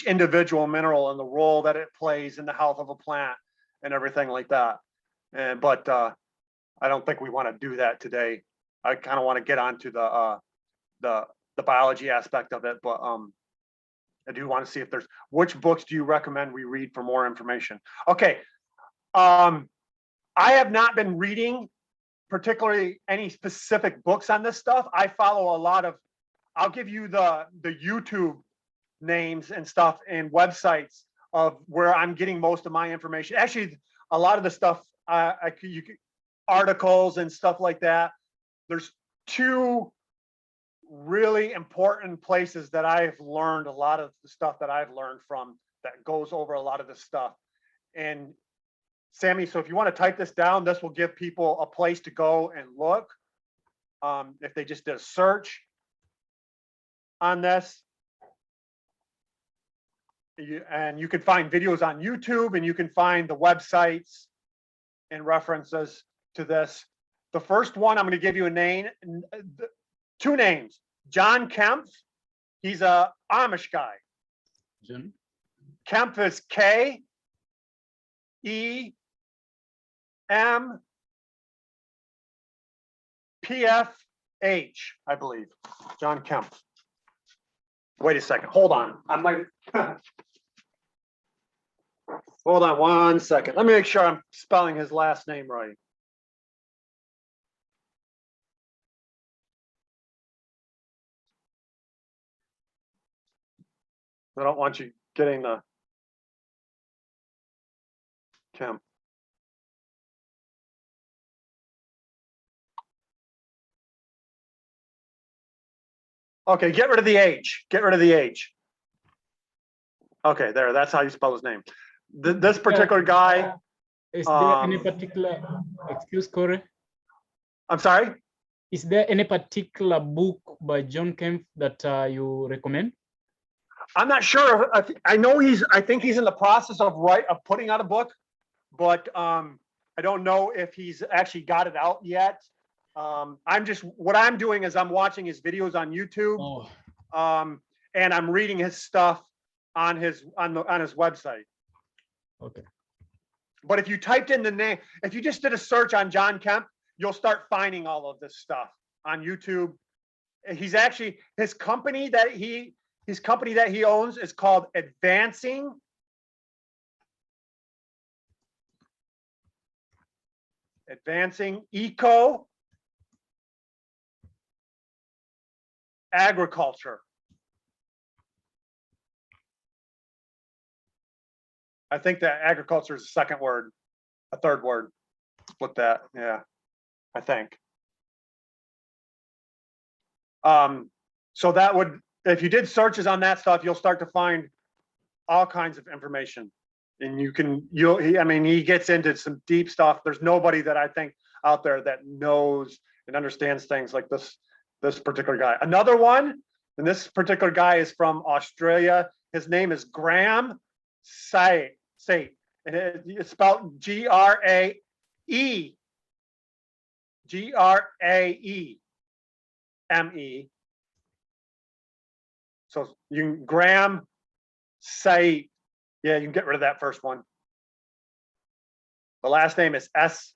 individual mineral and the role that it plays in the health of a plant and everything like that. But I don't think we want to do that today. I kind of want to get onto the biology aspect of it, but I do want to see if which books do you recommend we read for more information? Okay. I have not been reading particularly any specific books on this stuff. I follow a lot of, I'll give you the YouTube names and stuff and websites of where I'm getting most of my information. Actually, a lot of the stuff, articles and stuff like that. There's two really important places that I've learned a lot of the stuff that I've learned from that goes over a lot of this stuff. And Sammy, so if you want to type this down, this will give people a place to go and look. If they just did a search on this, and you can find videos on YouTube, and you can find the websites and references to this. The first one, I'm going to give you a name, two names. John Kempf, he's a Amish guy. John Kempf is K-E-M-P-F-H, I believe. John Kempf. Wait a second. Hold on. I might. Hold on 1 second. Let me make sure I'm spelling his last name right. I don't want you getting the Kemp. Okay, get rid of the H. Get rid of the H. Okay, there. That's how you spell his name. This particular guy. Is there any particular, excuse Corey? I'm sorry? Is there any particular book by John Kempf that you recommend? I'm not sure. I know I think he's in the process of putting out a book, but I don't know if he's actually got it out yet. What I'm doing is I'm watching his videos on YouTube, and I'm reading his stuff on his website. Okay. But if you typed in the name, if you just did a search on John Kemp, you'll start finding all of this stuff on YouTube. He's actually, his company that he owns is called Advancing Eco Agriculture. I think that agriculture is the second word, a third word. Split that, yeah, I think. So that would, if you did searches on that stuff, you'll start to find all kinds of information. And I mean, he gets into some deep stuff. There's nobody that I think out there that knows and understands things like this particular guy. Another one, and this particular guy is from Australia. His name is Graham Assay. And it's spelled Graeme. So you can Graham Assay. Yeah, you can get rid of that first one. The last name is Saait.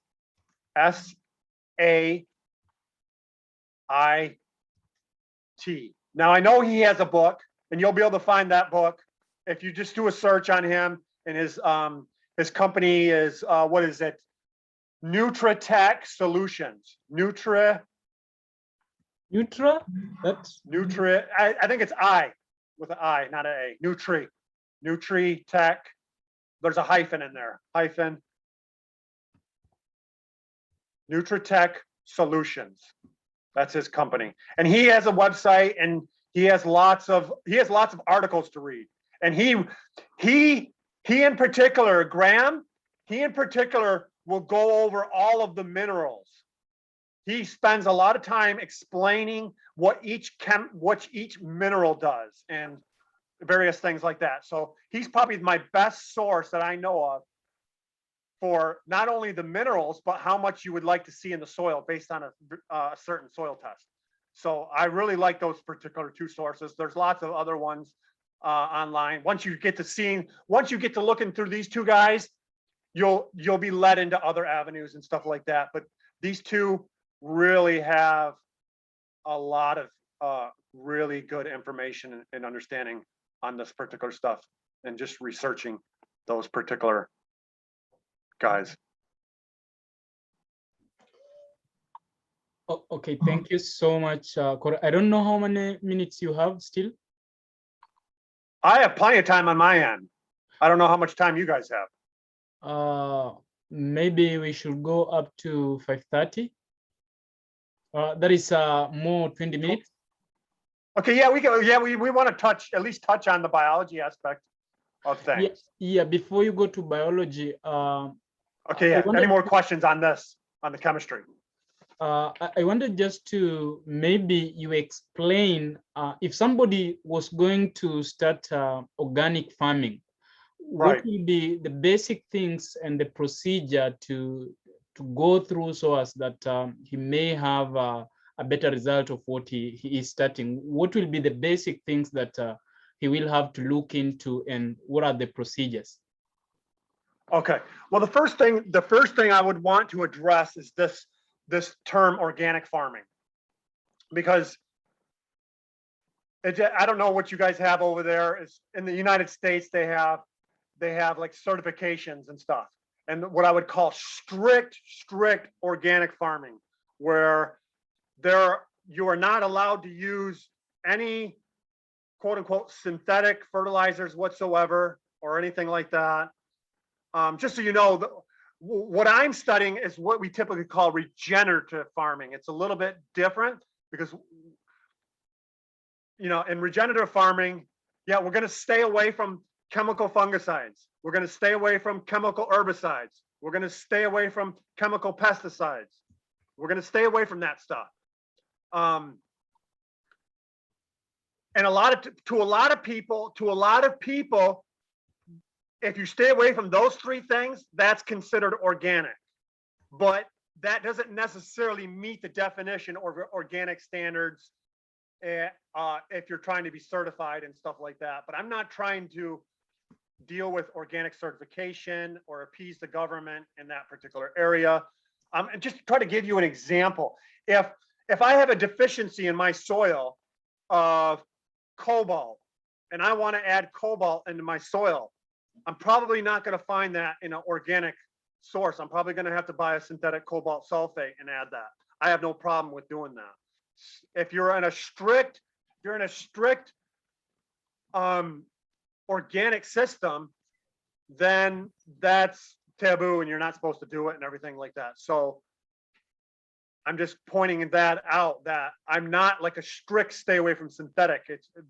Now I know he has a book, and you'll be able to find that book if you just do a search on him. And his company is what is it? Nutritech Solutions. That's I think it's I with an I, not an A. Nutritech. There's a hyphen in there. Nutritech Solutions. That's his company. And he has a website, and he has lots of articles to read. And he in particular, Graham, will go over all of the minerals. He spends a lot of time explaining what each mineral does and various things like that. So he's probably my best source that I know of for not only the minerals, but how much you would like to see in the soil based on a certain soil test. So I really like those particular two sources. There's lots of other ones online. Once you get to looking through these two guys, you'll be led into other avenues and stuff like that. But these two really have a lot of really good information and understanding on this particular stuff, and just researching those particular guys. Okay, thank you so much, Corey. I don't know how many minutes you have still. I have plenty of time on my end. I don't know how much time you guys have. Maybe we should go up to 5:30. That is more 20 minutes. Okay, yeah, we can. Yeah, we want to at least touch on the biology aspect of things. Yeah, before you go to biology. Okay, yeah. Any more questions on this, on the chemistry? I wanted just to maybe you explain if somebody was going to start organic farming, what will be the basic things and the procedure to go through so as that he may have a better result of what he is starting? What will be the basic things that he will have to look into, and what are the procedures? Okay. Well, the first thing I would want to address is this term organic farming, because I don't know what you guys have over there. Is in the United States they have like certifications and stuff, and what I would call strict organic farming, where you are not allowed to use any quote unquote synthetic fertilizers whatsoever or anything like that. Just so you know, what I'm studying is what we typically call regenerative farming. It's a little bit different because, in regenerative farming, yeah, we're going to stay away from chemical fungicides. We're going to stay away from chemical herbicides. We're going to stay away from chemical pesticides. We're going to stay away from that stuff. And to a lot of people, if you stay away from those three things, that's considered organic. But that doesn't necessarily meet the definition or organic standards if you're trying to be certified and stuff like that. But I'm not trying to deal with organic certification or appease the government in that particular area. And just try to give you an example. If I have a deficiency in my soil of cobalt and I want to add cobalt into my soil, I'm probably not going to find that in an organic source. I'm probably going to have to buy a synthetic cobalt sulfate and add that. I have no problem with doing that. If you're in a strict organic system, then that's taboo and you're not supposed to do it and everything like that. So I'm just pointing that out, that I'm not like a strict stay away from synthetic.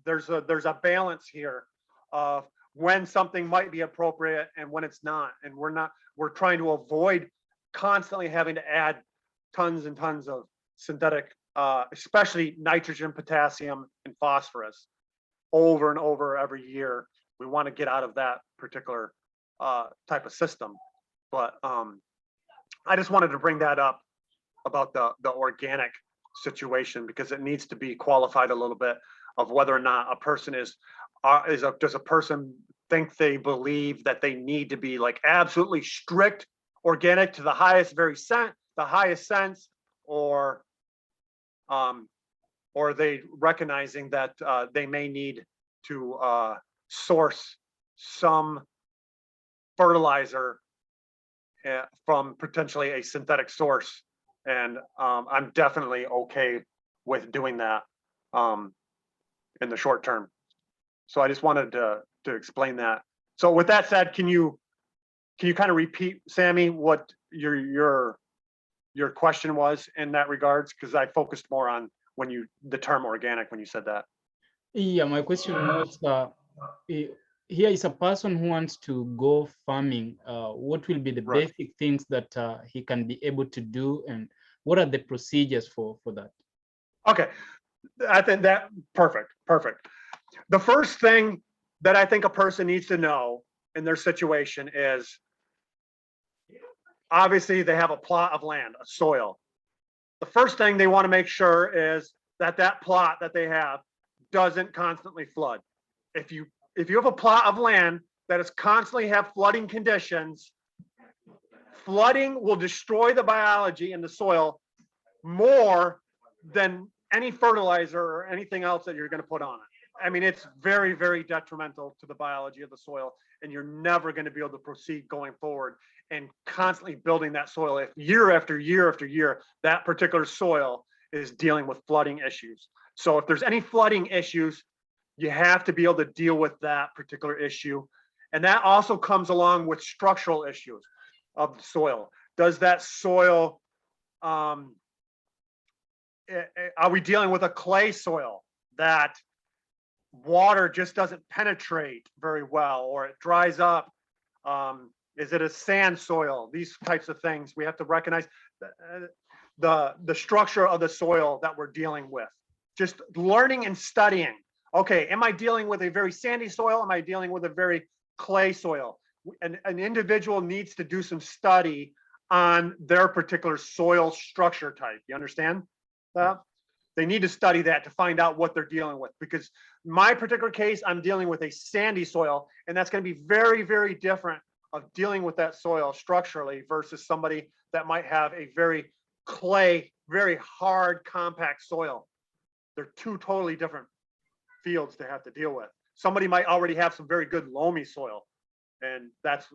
There's a balance here of when something might be appropriate and when it's not. And we're trying to avoid constantly having to add tons and tons of synthetic, especially nitrogen, potassium, and phosphorus over and over every year. We want to get out of that particular type of system. But I just wanted to bring that up about the organic situation, because it needs to be qualified a little bit of whether or not a person does a person think they believe that they need to be like absolutely strict organic to the highest sense, or are they recognizing that they may need to source some fertilizer from potentially a synthetic source. And I'm definitely okay with doing that in the short term. So I just wanted to explain that. So with that said, can you kind of repeat, Sammy, what your question was in that regards? Because I focused more on the term organic when you said that. Yeah, my question was, here is a person who wants to go farming. What will be the Right. basic things that he can be able to do, and what are the procedures for that? Okay, I think that perfect. The first thing that I think a person needs to know in their situation is, obviously they have a plot of land, a soil. The first thing they want to make sure is that plot that they have doesn't constantly flood. If you have a plot of land that is constantly have flooding conditions, flooding will destroy the biology in the soil more than any fertilizer or anything else that you're going to put on it. I mean, it's very, very detrimental to the biology of the soil, and you're never going to be able to proceed going forward and constantly building that soil. If year after year after year, that particular soil is dealing with flooding issues. So if there's any flooding issues, you have to be able to deal with that particular issue. And that also comes along with structural issues of the soil. Does that soil, are we dealing with a clay soil that water just doesn't penetrate very well, or it dries up? Is it a sand soil? These types of things. We have to recognize the structure of the soil that we're dealing with. Just learning and studying. Okay, am I dealing with a very sandy soil? Am I dealing with a very clay soil? An individual needs to do some study on their particular soil structure type. You understand that? They need to study that to find out what they're dealing with, because in my particular case, I'm dealing with a sandy soil, and that's going to be very, very different of dealing with that soil structurally versus somebody that might have a very clay, very hard, compact soil. They're two totally different fields to have to deal with. Somebody might already have some very good loamy soil, and that's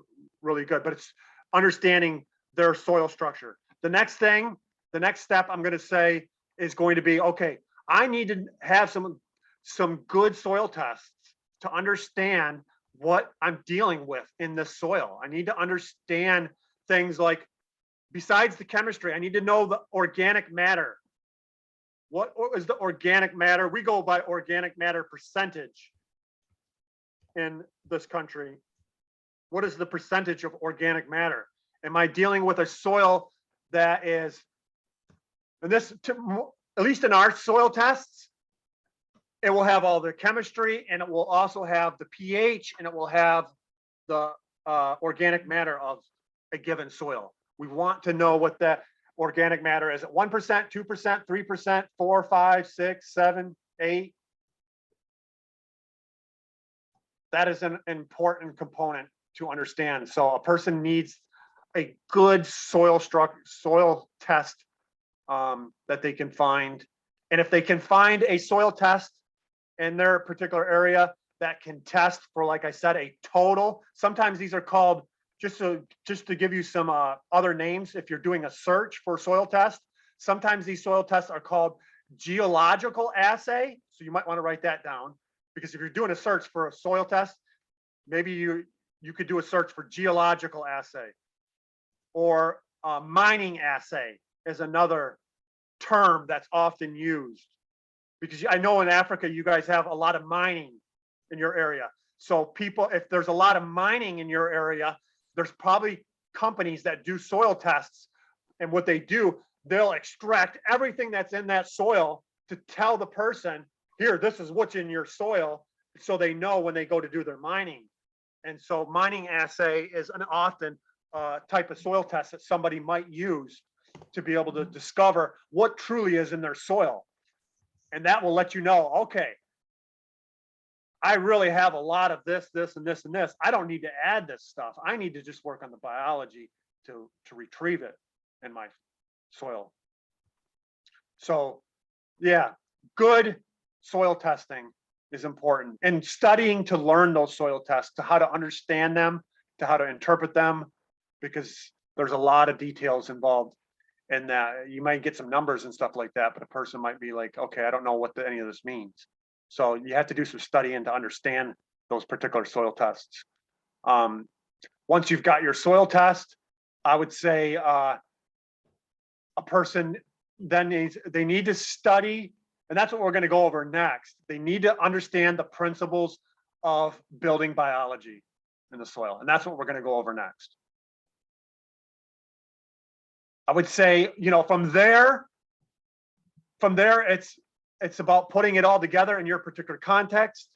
really good, but it's understanding their soil structure. The next step I'm going to say is going to be, okay, I need to have some good soil tests to understand what I'm dealing with in this soil. I need to understand things like, besides the chemistry, I need to know the organic matter. What is the organic matter? We go by organic matter percentage in this country. What is the percentage of organic matter? Am I dealing with a soil that is, and this, at least in our soil tests, it will have all the chemistry, and it will also have the pH, and it will have the organic matter of a given soil. We want to know what that organic matter is. At 1%, 2%, 3%, 4, 5, 6, 7, 8. That is an important component to understand. So a person needs a good soil test that they can find. And if they can find a soil test in their particular area that can test for, like I said, a total, sometimes these are called, just to give you some other names, if you're doing a search for soil test, sometimes these soil tests are called geological assay. So you might want to write that down, because if you're doing a search for a soil test, maybe you could do a search for geological assay, or mining assay is another term that's often used, because I know in Africa you guys have a lot of mining in your area. So people, if there's a lot of mining in your area, there's probably companies that do soil tests, and what they do, they'll extract everything that's in that soil to tell the person, here, this is what's in your soil, so they know when they go to do their mining. And so mining assay is an often type of soil test that somebody might use to be able to discover what truly is in their soil. And that will let you know, okay, I really have a lot of this, this, and this, and this. I don't need to add this stuff. I need to just work on the biology to retrieve it in my soil. So yeah, good soil testing is important, and studying to learn those soil tests, to how to understand them, to how to interpret them, because there's a lot of details involved in that. You might get some numbers and stuff like that, but a person might be like, okay, I don't know what any of this means. So you have to do some studying to understand those particular soil tests. Once you've got your soil test, I would say a person then they need to study, and that's what we're going to go over next. They need to understand the principles of building biology in the soil, and that's what we're going to go over next. I would say, from there, it's about putting it all together in your particular context.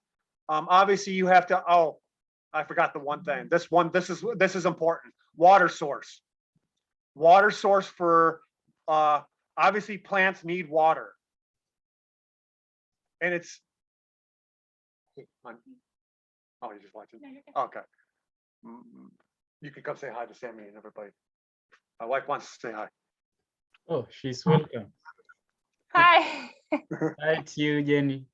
Obviously, you have to. Oh, I forgot the one thing. This is important. Water source. Water source for obviously plants need water, and it's. Oh, you're just watching. Okay. You can come say hi to Sammy and everybody. My wife wants to say hi. Oh, she's welcome. Hi. Hi to you, Jenny.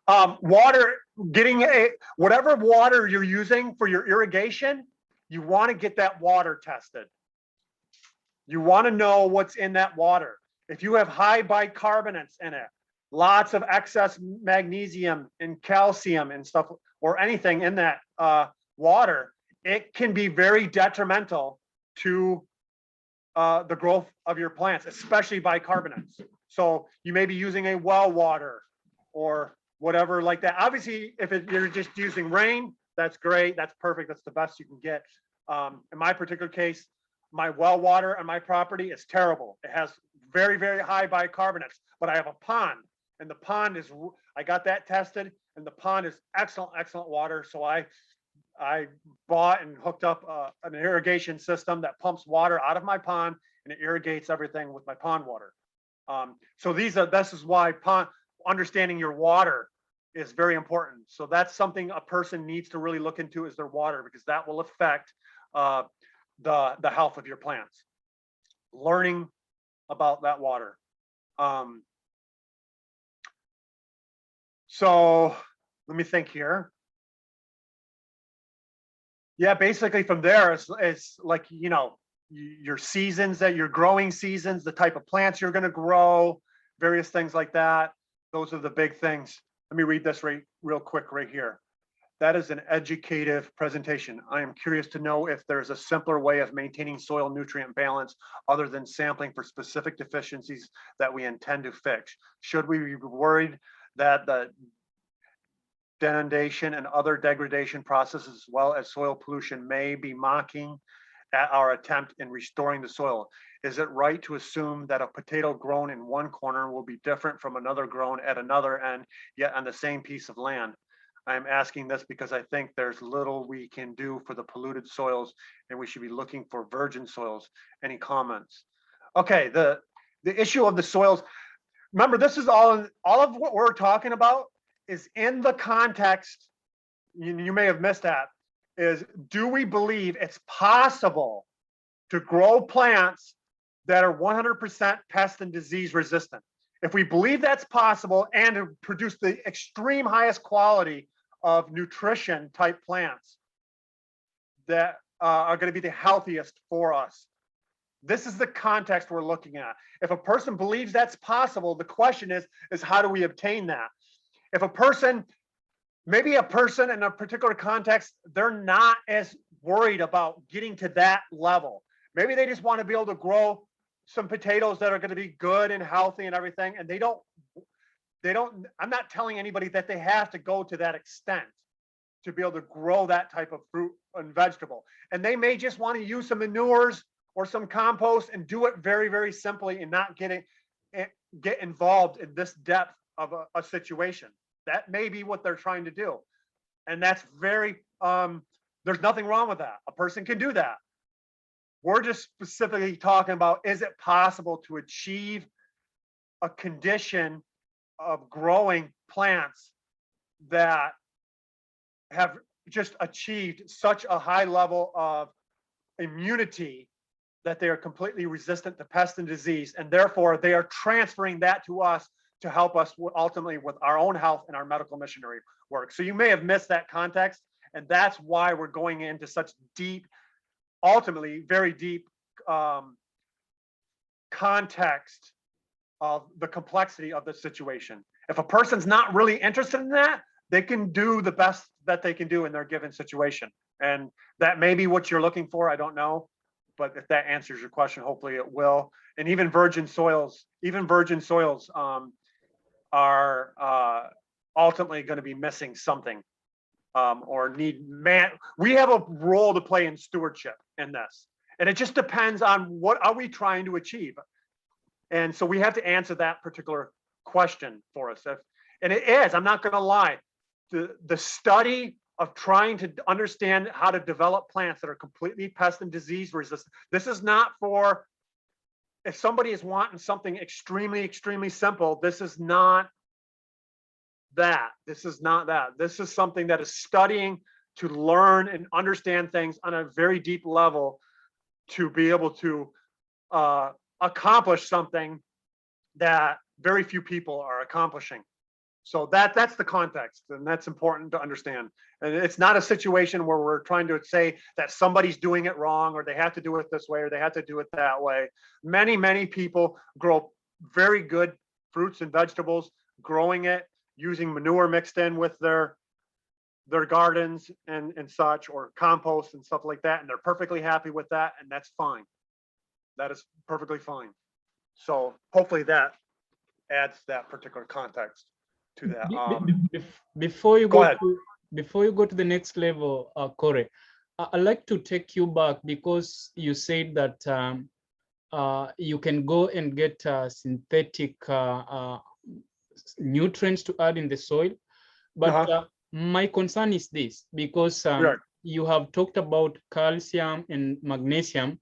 Water, whatever water you're using for your irrigation, you want to get that water tested. You want to know what's in that water. If you have high bicarbonates in it, lots of excess magnesium and calcium and stuff, or anything in that water, it can be very detrimental to the growth of your plants, especially bicarbonates. So you may be using a well water or whatever like that. Obviously, if you're just using rain, that's great. That's perfect. That's the best you can get. In my particular case, my well water on my property is terrible. It has very, very high bicarbonates, but I have a pond, and the pond is, I got that tested, and the pond is excellent, excellent water. So I bought and hooked up an irrigation system that pumps water out of my pond, and it irrigates everything with my pond water. So this is why understanding your water is very important. So that's something a person needs to really look into, is their water, because that will affect the health of your plants. Learning about that water. So let me think here. Yeah, basically from there, it's like, your seasons, that your growing seasons, the type of plants you're going to grow, various things like that. Those are the big things. Let me read this real quick right here. That is an educative presentation. I am curious to know if there's a simpler way of maintaining soil nutrient balance other than sampling for specific deficiencies that we intend to fix. Should we be worried that the denudation and other degradation processes, as well as soil pollution, may be mocking at our attempt in restoring the soil. Is it right to assume that a potato grown in one corner will be different from another grown at another end, yet on the same piece of land? I'm asking this because I think there's little we can do for the polluted soils, and we should be looking for virgin soils. Any comments? Okay, the issue of the soils. Remember, this is all of what we're talking about is in the context. You may have missed that. Is do we believe it's possible to grow plants that are 100% pest and disease resistant? If we believe that's possible and to produce the extreme highest quality of nutrition type plants that are going to be the healthiest for us. This is the context we're looking at. If a person believes that's possible, the question is how do we obtain that? If a person, maybe a person in a particular context, they're not as worried about getting to that level. Maybe they just want to be able to grow some potatoes that are going to be good and healthy and everything, and they don't, I'm not telling anybody that they have to go to that extent to be able to grow that type of fruit and vegetable. And they may just want to use some manures or some compost and do it very, very simply and not get involved in this depth of a situation. That may be what they're trying to do. And that's very, there's nothing wrong with that. A person can do that. We're just specifically talking about, is it possible to achieve a condition of growing plants that have just achieved such a high level of immunity that they are completely resistant to pest and disease, and therefore they are transferring that to us to help us ultimately with our own health and our medical missionary work. So you may have missed that context, and that's why we're going into such deep, ultimately very deep context of the complexity of the situation. If a person's not really interested in that, they can do the best that they can do in their given situation. And that may be what you're looking for, I don't know. But if that answers your question, hopefully it will. And even virgin soils are ultimately going to be missing something or need we have a role to play in stewardship in this. And it just depends on what are we trying to achieve. And so we have to answer that particular question for us. And it is, I'm not going to lie, the study of trying to understand how to develop plants that are completely pest and disease resistant. This is not for, if somebody is wanting something extremely, extremely simple, this is not that. This is not that. This is something that is studying to learn and understand things on a very deep level to be able to accomplish something that very few people are accomplishing. So that's the context, and that's important to understand. And it's not a situation where we're trying to say that somebody's doing it wrong, or they have to do it this way, or they have to do it that way. Many, many people grow very good fruits and vegetables, growing it, using manure mixed in with their gardens and such, or compost and stuff like that, and they're perfectly happy with that, and that's fine. That is perfectly fine. So hopefully that adds that particular context to that. Before you Go ahead. Before you go to the next level, Corey, I'd like to take you back because you said that you can go and get synthetic nutrients to add in the soil. But my concern is this, because you have talked about calcium and magnesium,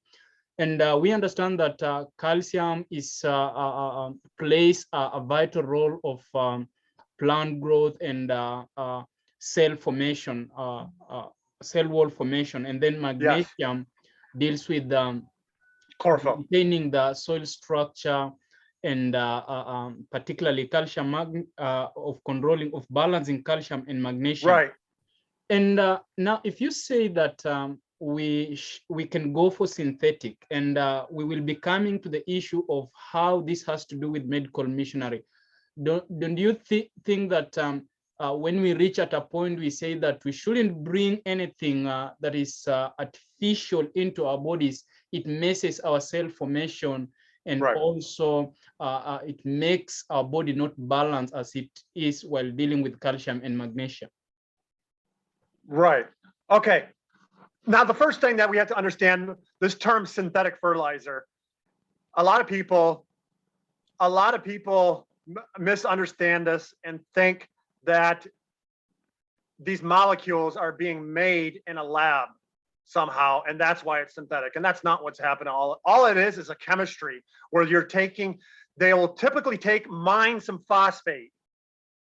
and we understand that calcium is plays a vital role of plant growth and cell formation, cell wall formation, and then magnesium deals with maintaining the soil structure and particularly calcium of controlling, of balancing calcium and magnesium. Right. And now, if you say that we can go for synthetic, and we will be coming to the issue of how this has to do with medical missionary. Don't you think that when we reach at a point, we say that we shouldn't bring anything that is artificial into our bodies? It messes our cell formation, and also it makes our body not balanced as it is while dealing with calcium and magnesium. Right. Okay. Now, the first thing that we have to understand, this term synthetic fertilizer, a lot of people misunderstand this and think that these molecules are being made in a lab somehow, and that's why it's synthetic. And that's not what's happening. All it is a chemistry where you're taking, they will typically mine some phosphate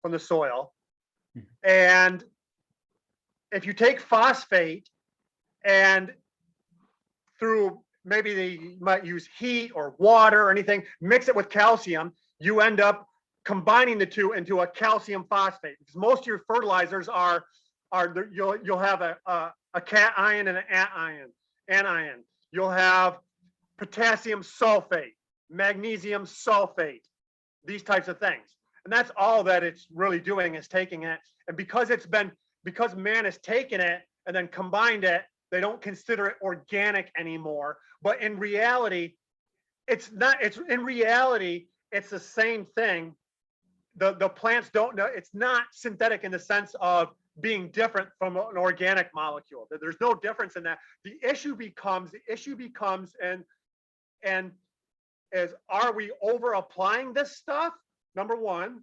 from the soil. And if you take phosphate and through, maybe they might use heat or water or anything, mix it with calcium, you end up combining the two into a calcium phosphate. Because most of your fertilizers you'll have a cation and an anion. You'll have potassium sulfate, magnesium sulfate, these types of things. And that's all that it's really doing, is taking it. And because man has taken it and then combined it, they don't consider it organic anymore. But in reality, it's not. In reality, it's the same thing. The plants don't know. It's not synthetic in the sense of being different from an organic molecule. There's no difference in that. The issue becomes, and is, are we over applying this stuff? Number one.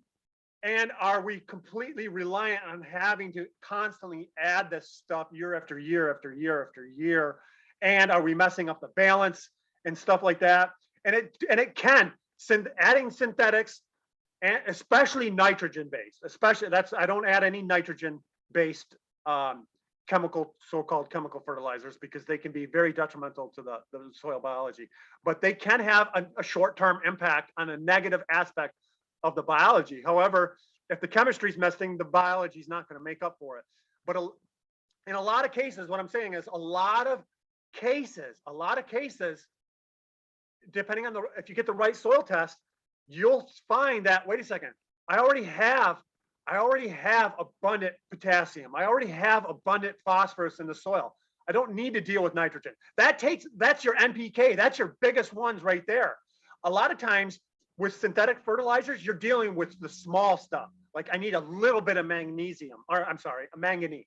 And are we completely reliant on having to constantly add this stuff year after year after year after year? And are we messing up the balance and stuff like that? And it can, adding synthetics, and especially nitrogen based, I don't add any nitrogen based so-called chemical fertilizers, because they can be very detrimental to the soil biology. But they can have a short-term impact on a negative aspect of the biology. However, if the chemistry is messing, the biology is not going to make up for it. But in a lot of cases, what I'm saying is a lot of cases, depending on if you get the right soil test, you'll find that, wait a second, I already have abundant potassium. I already have abundant phosphorus in the soil. I don't need to deal with nitrogen. That's your NPK. That's your biggest ones right there. A lot of times, with synthetic fertilizers, you're dealing with the small stuff. Like, I need a little bit of magnesium, or I'm sorry, a manganese,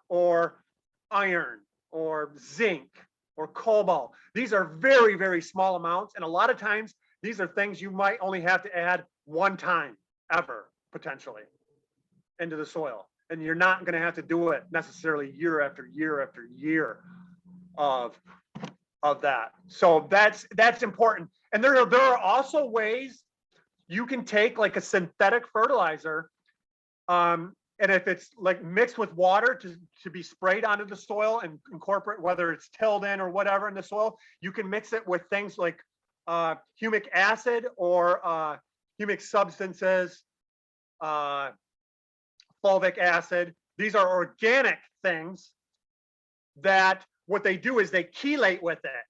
or iron, or zinc, or cobalt. These are very, very small amounts. And a lot of times, these are things you might only have to add one time ever, potentially, into the soil. And you're not going to have to do it necessarily year after year after year of that. So that's important. And there are also ways you can take like a synthetic fertilizer, and if it's like mixed with water to be sprayed onto the soil and incorporate, whether it's tilled in or whatever in the soil, you can mix it with things like humic acid or humic substances, fulvic acid. These are organic things that what they do is they chelate with it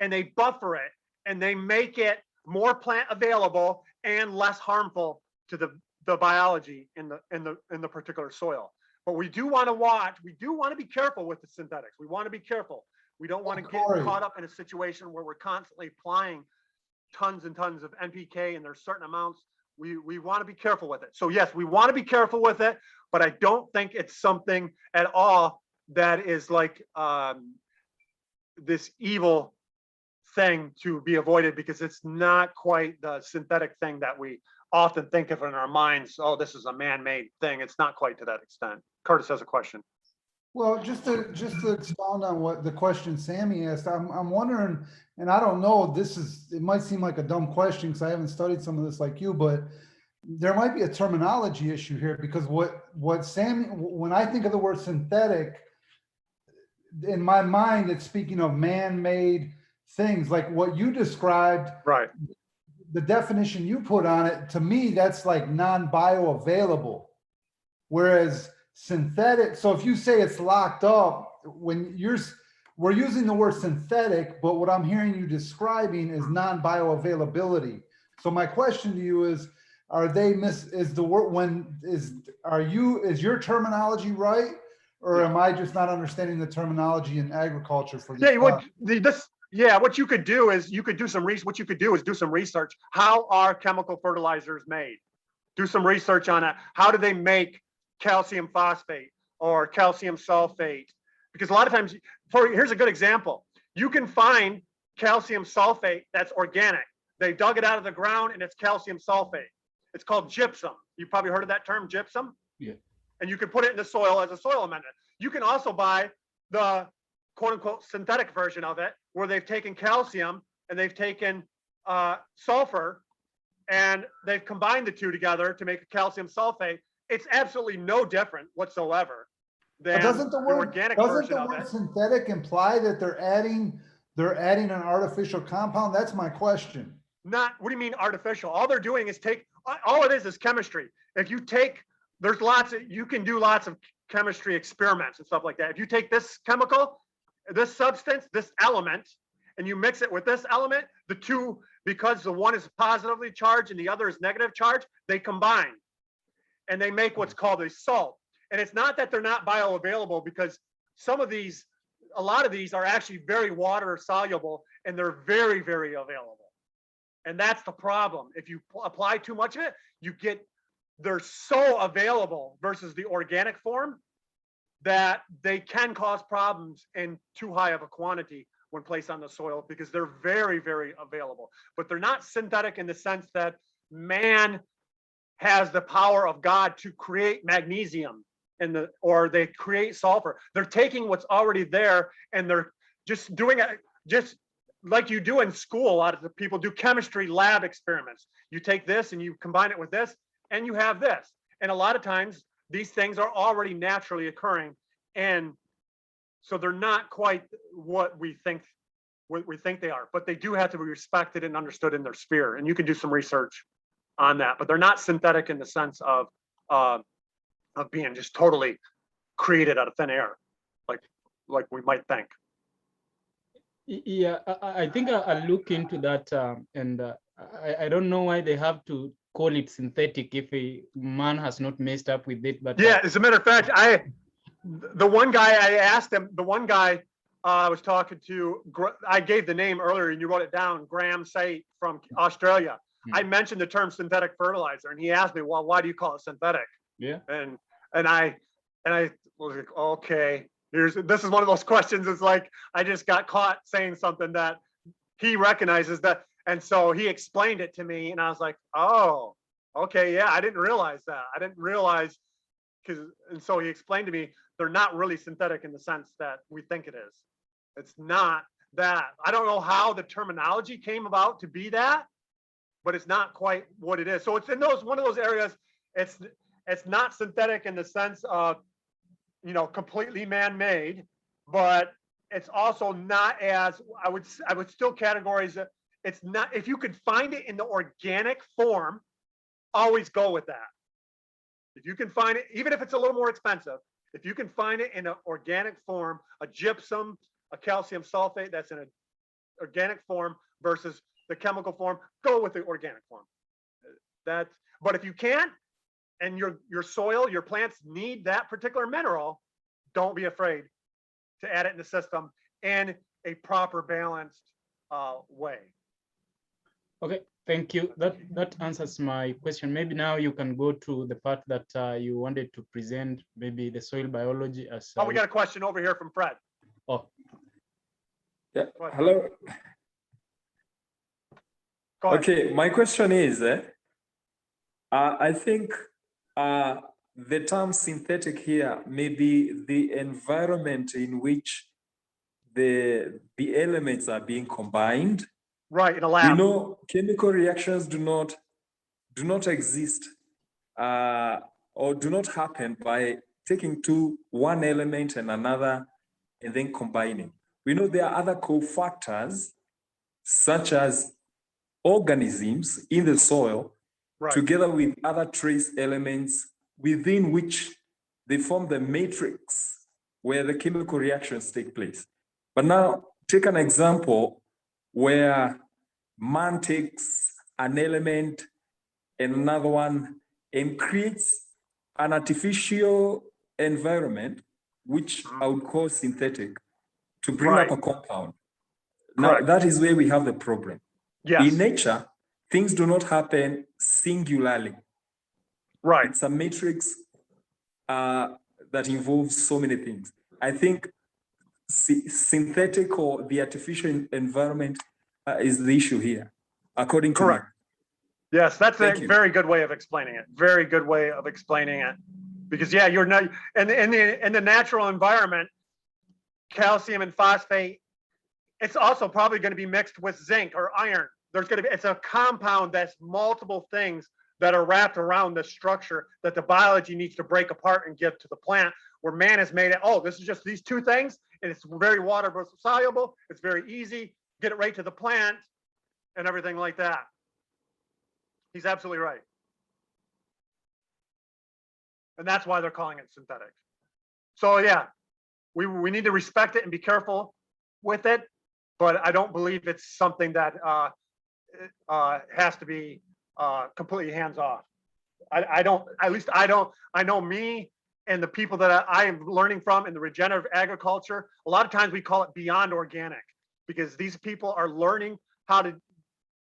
and they buffer it and they make it more plant available and less harmful to the biology in the particular soil. But we do want to watch, we do want to be careful with the synthetics. We want to be careful. We don't want to get caught up in a situation where we're constantly applying tons and tons of NPK, and there's certain amounts. We want to be careful with it. So yes, we want to be careful with it, but I don't think it's something at all that is like this evil thing to be avoided, because it's not quite the synthetic thing that we often think of in our minds. Oh, this is a man-made thing. It's not quite to that extent. Curtis has a question. Well, just to expound on what the question Sammy asked, I'm wondering, and I don't know, it might seem like a dumb question because I haven't studied some of this like you, but there might be a terminology issue here, because what Sammy, when I think of the word synthetic, in my mind, it's speaking of man-made things like what you described. Right. The definition you put on it, to me, that's like non-bioavailable. Whereas synthetic, so if you say it's locked up, we're using the word synthetic, but what I'm hearing you describing is non-bioavailability. So my question to you is, is your terminology right? Or am I just not understanding the terminology in agriculture for this? What you could do is do some research. How are chemical fertilizers made? Do some research on it. How do they make calcium phosphate or calcium sulfate Because a lot of times, here's a good example. You can find calcium sulfate that's organic. They dug it out of the ground and it's calcium sulfate. It's called gypsum. You've probably heard of that term, gypsum? Yeah. And you can put it in the soil as a soil amendment. You can also buy the quote unquote synthetic version of it, where they've taken calcium and they've taken sulfur and they've combined the two together to make a calcium sulfate. It's absolutely no different whatsoever than Doesn't the word, organic doesn't version the of word it. synthetic imply that they're adding an artificial compound? That's my question. Not, what do you mean artificial? All they're doing is all it is chemistry. If you take, you can do lots of chemistry experiments and stuff like that. If you take this chemical, this substance, this element, and you mix it with this element, the two, because the one is positively charged and the other is negative charged, they combine and they make what's called a salt. And it's not that they're not bioavailable, because a lot of these are actually very water soluble and they're very, very available. And that's the problem. If you apply too much of it, they're so available versus the organic form that they can cause problems in too high of a quantity when placed on the soil, because they're very, very available. But they're not synthetic in the sense that man has the power of God to create magnesium or they create sulfur. They're taking what's already there and they're just doing it just like you do in school. A lot of the people do chemistry lab experiments. You take this and you combine it with this and you have this. And a lot of times these things are already naturally occurring. And so they're not quite what we think they are, but they do have to be respected and understood in their sphere. And you can do some research on that, but they're not synthetic in the sense of being just totally created out of thin air, like we might think. Yeah, I think I'll look into that, and I don't know why they have to call it synthetic if a man has not messed up with it. But yeah, as a matter of fact, the one guy I asked him, I was talking to, I gave the name earlier and you wrote it down, Graham Sate from Australia. I mentioned the term synthetic fertilizer and he asked me, well, why do you call it synthetic? Yeah. And I was like, okay, this is one of those questions. It's like, I just got caught saying something that he recognizes that. And so he explained it to me and I was like, oh, okay. Yeah. I didn't realize that. I didn't realize and so he explained to me, they're not really synthetic in the sense that we think it is. It's not that. I don't know how the terminology came about to be that, but it's not quite what it is. So it's in one of those areas. It's not synthetic in the sense of, completely man-made, but it's also not as, I would still categorize it. It's not, if you could find it in the organic form, always go with that. If you can find it, even if it's a little more expensive, if you can find it in an organic form, a gypsum, a calcium sulfate that's in an organic form versus the chemical form, go with the organic form. But if you can't, and your soil, your plants need that particular mineral, don't be afraid to add it in the system in a proper balanced way. Okay, thank you. That answers my question. Maybe now you can go to the part that you wanted to present, maybe the soil biology as. Oh, we got a question over here from Fred. Oh. Yeah. Hello. Go ahead. Okay, my question is, I think the term synthetic here may be the environment in which the elements are being combined. Right, in a lab. Chemical reactions do not exist or do not happen by taking one element and another and then combining. We know there are other cofactors such as organisms in the soil, right, together with other trace elements within which they form the matrix where the chemical reactions take place. But now take an example where man takes an element and another one and creates an artificial environment, which I would call synthetic, to bring up a compound. Now, that is where we have the problem. Yes. In nature, things do not happen singularly. Right. It's a matrix that involves so many things. I think synthetic or the artificial environment is the issue here, according to me. Correct. Yes, that's Thank a you. very good way of explaining it. Very good way of explaining it. Because yeah, you're not in the natural environment, calcium and phosphate, it's also probably going to be mixed with zinc or iron. There's going to be, it's a compound that's multiple things that are wrapped around the structure that the biology needs to break apart and give to the plant, where man has made it, oh, this is just these two things, and it's very water soluble, it's very easy, get it right to the plant, and everything like that. He's absolutely right. And that's why they're calling it synthetic. So yeah, we need to respect it and be careful with it, but I don't believe it's something that has to be completely hands off. I know me and the people that I am learning from in the regenerative agriculture, a lot of times we call it beyond organic, because these people are learning how to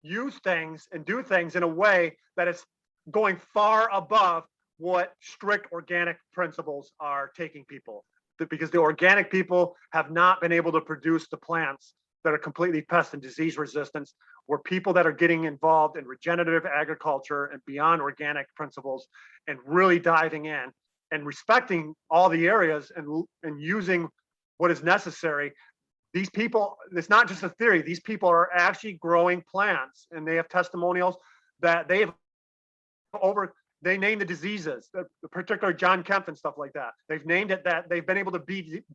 use things and do things in a way that is going far above what strict organic principles are taking people. Because the organic people have not been able to produce the plants that are completely pest and disease resistant, where people that are getting involved in regenerative agriculture and beyond organic principles and really diving in and respecting all the areas and using what is necessary. These people, it's not just a theory, these people are actually growing plants, and they have testimonials that they named the diseases, the particular John Kemp and stuff like that. They've named it that they've been able to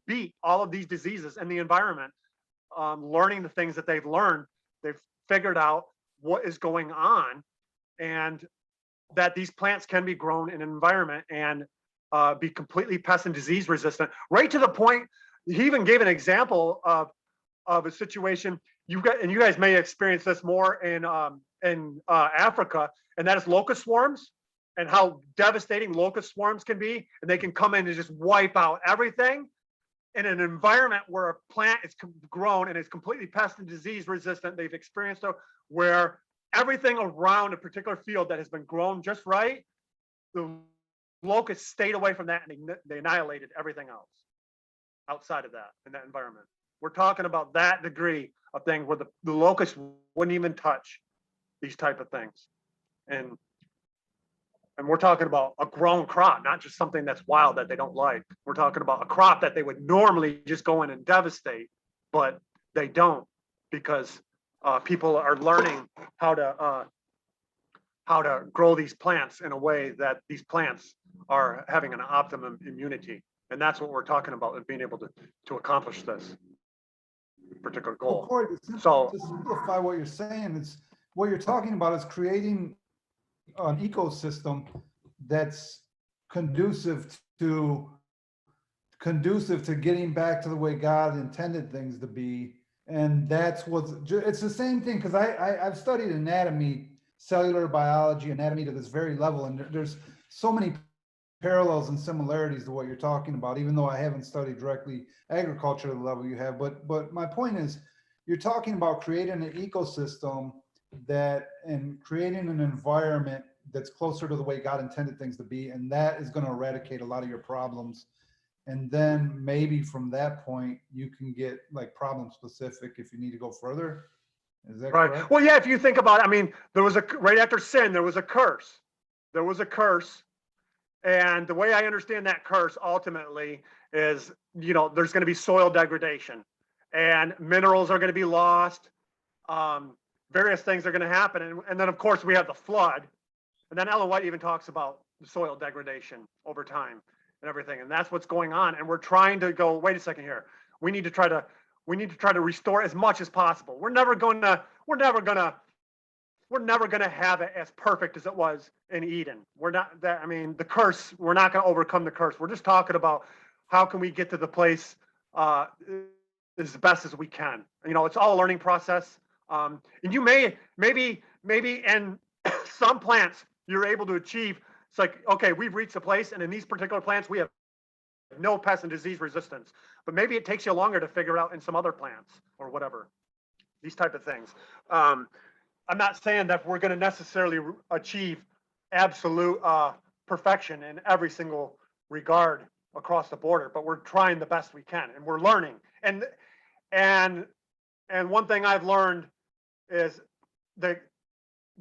beat all of these diseases in the environment, learning the things that they've learned. They've figured out what is going on, and that these plants can be grown in an environment and be completely pest and disease resistant, right to the point. He even gave an example of a situation you guys may experience this more in Africa, and that is locust swarms, and how devastating locust swarms can be, and they can come in and just wipe out everything in an environment where a plant is grown and is completely pest and disease resistant. They've experienced it where everything around a particular field that has been grown just right, the locusts stayed away from that, and they annihilated everything else outside of that in that environment. We're talking about that degree of thing where the locusts wouldn't even touch these type of things. And we're talking about a grown crop, not just something that's wild that they don't like. We're talking about a crop that they would normally just go in and devastate, but they don't, because people are learning how to grow these plants in a way that these plants are having an optimum immunity. And that's what we're talking about, and being able to accomplish this particular goal. Well, Corey, to simplify what you're saying, it's what you're talking about is creating an ecosystem that's conducive to getting back to the way God intended things to be. And that's it's the same thing, because I've studied anatomy, cellular biology, anatomy to this very level, and there's so many parallels and similarities to what you're talking about, even though I haven't studied directly agriculture to the level you have. But my point is, you're talking about creating an ecosystem and creating an environment that's closer to the way God intended things to be, and that is going to eradicate a lot of your problems. And then maybe from that point, you can get like problem specific if you need to go further. Is that right? Correct? Well, yeah, if you think about it, I mean, right after sin, there was a curse. There was a curse. And the way I understand that curse ultimately is, there's going to be soil degradation, and minerals are going to be lost. Various things are going to happen. And then, of course, we have the flood. And then Ellen White even talks about the soil degradation over time and everything. And that's what's going on. And we're trying to go, wait a second here. We need to try to restore as much as possible. We're never going to have it as perfect as it was in Eden. The curse, we're not going to overcome the curse. We're just talking about how can we get to the place as best as we can. It's all a learning process. And you maybe in some plants you're able to achieve, it's like, okay, we've reached a place, and in these particular plants we have no pest and disease resistance. But maybe it takes you longer to figure out in some other plants or whatever, these type of things. I'm not saying that we're going to necessarily achieve absolute perfection in every single regard across the border, but we're trying the best we can, and we're learning. And one thing I've learned is the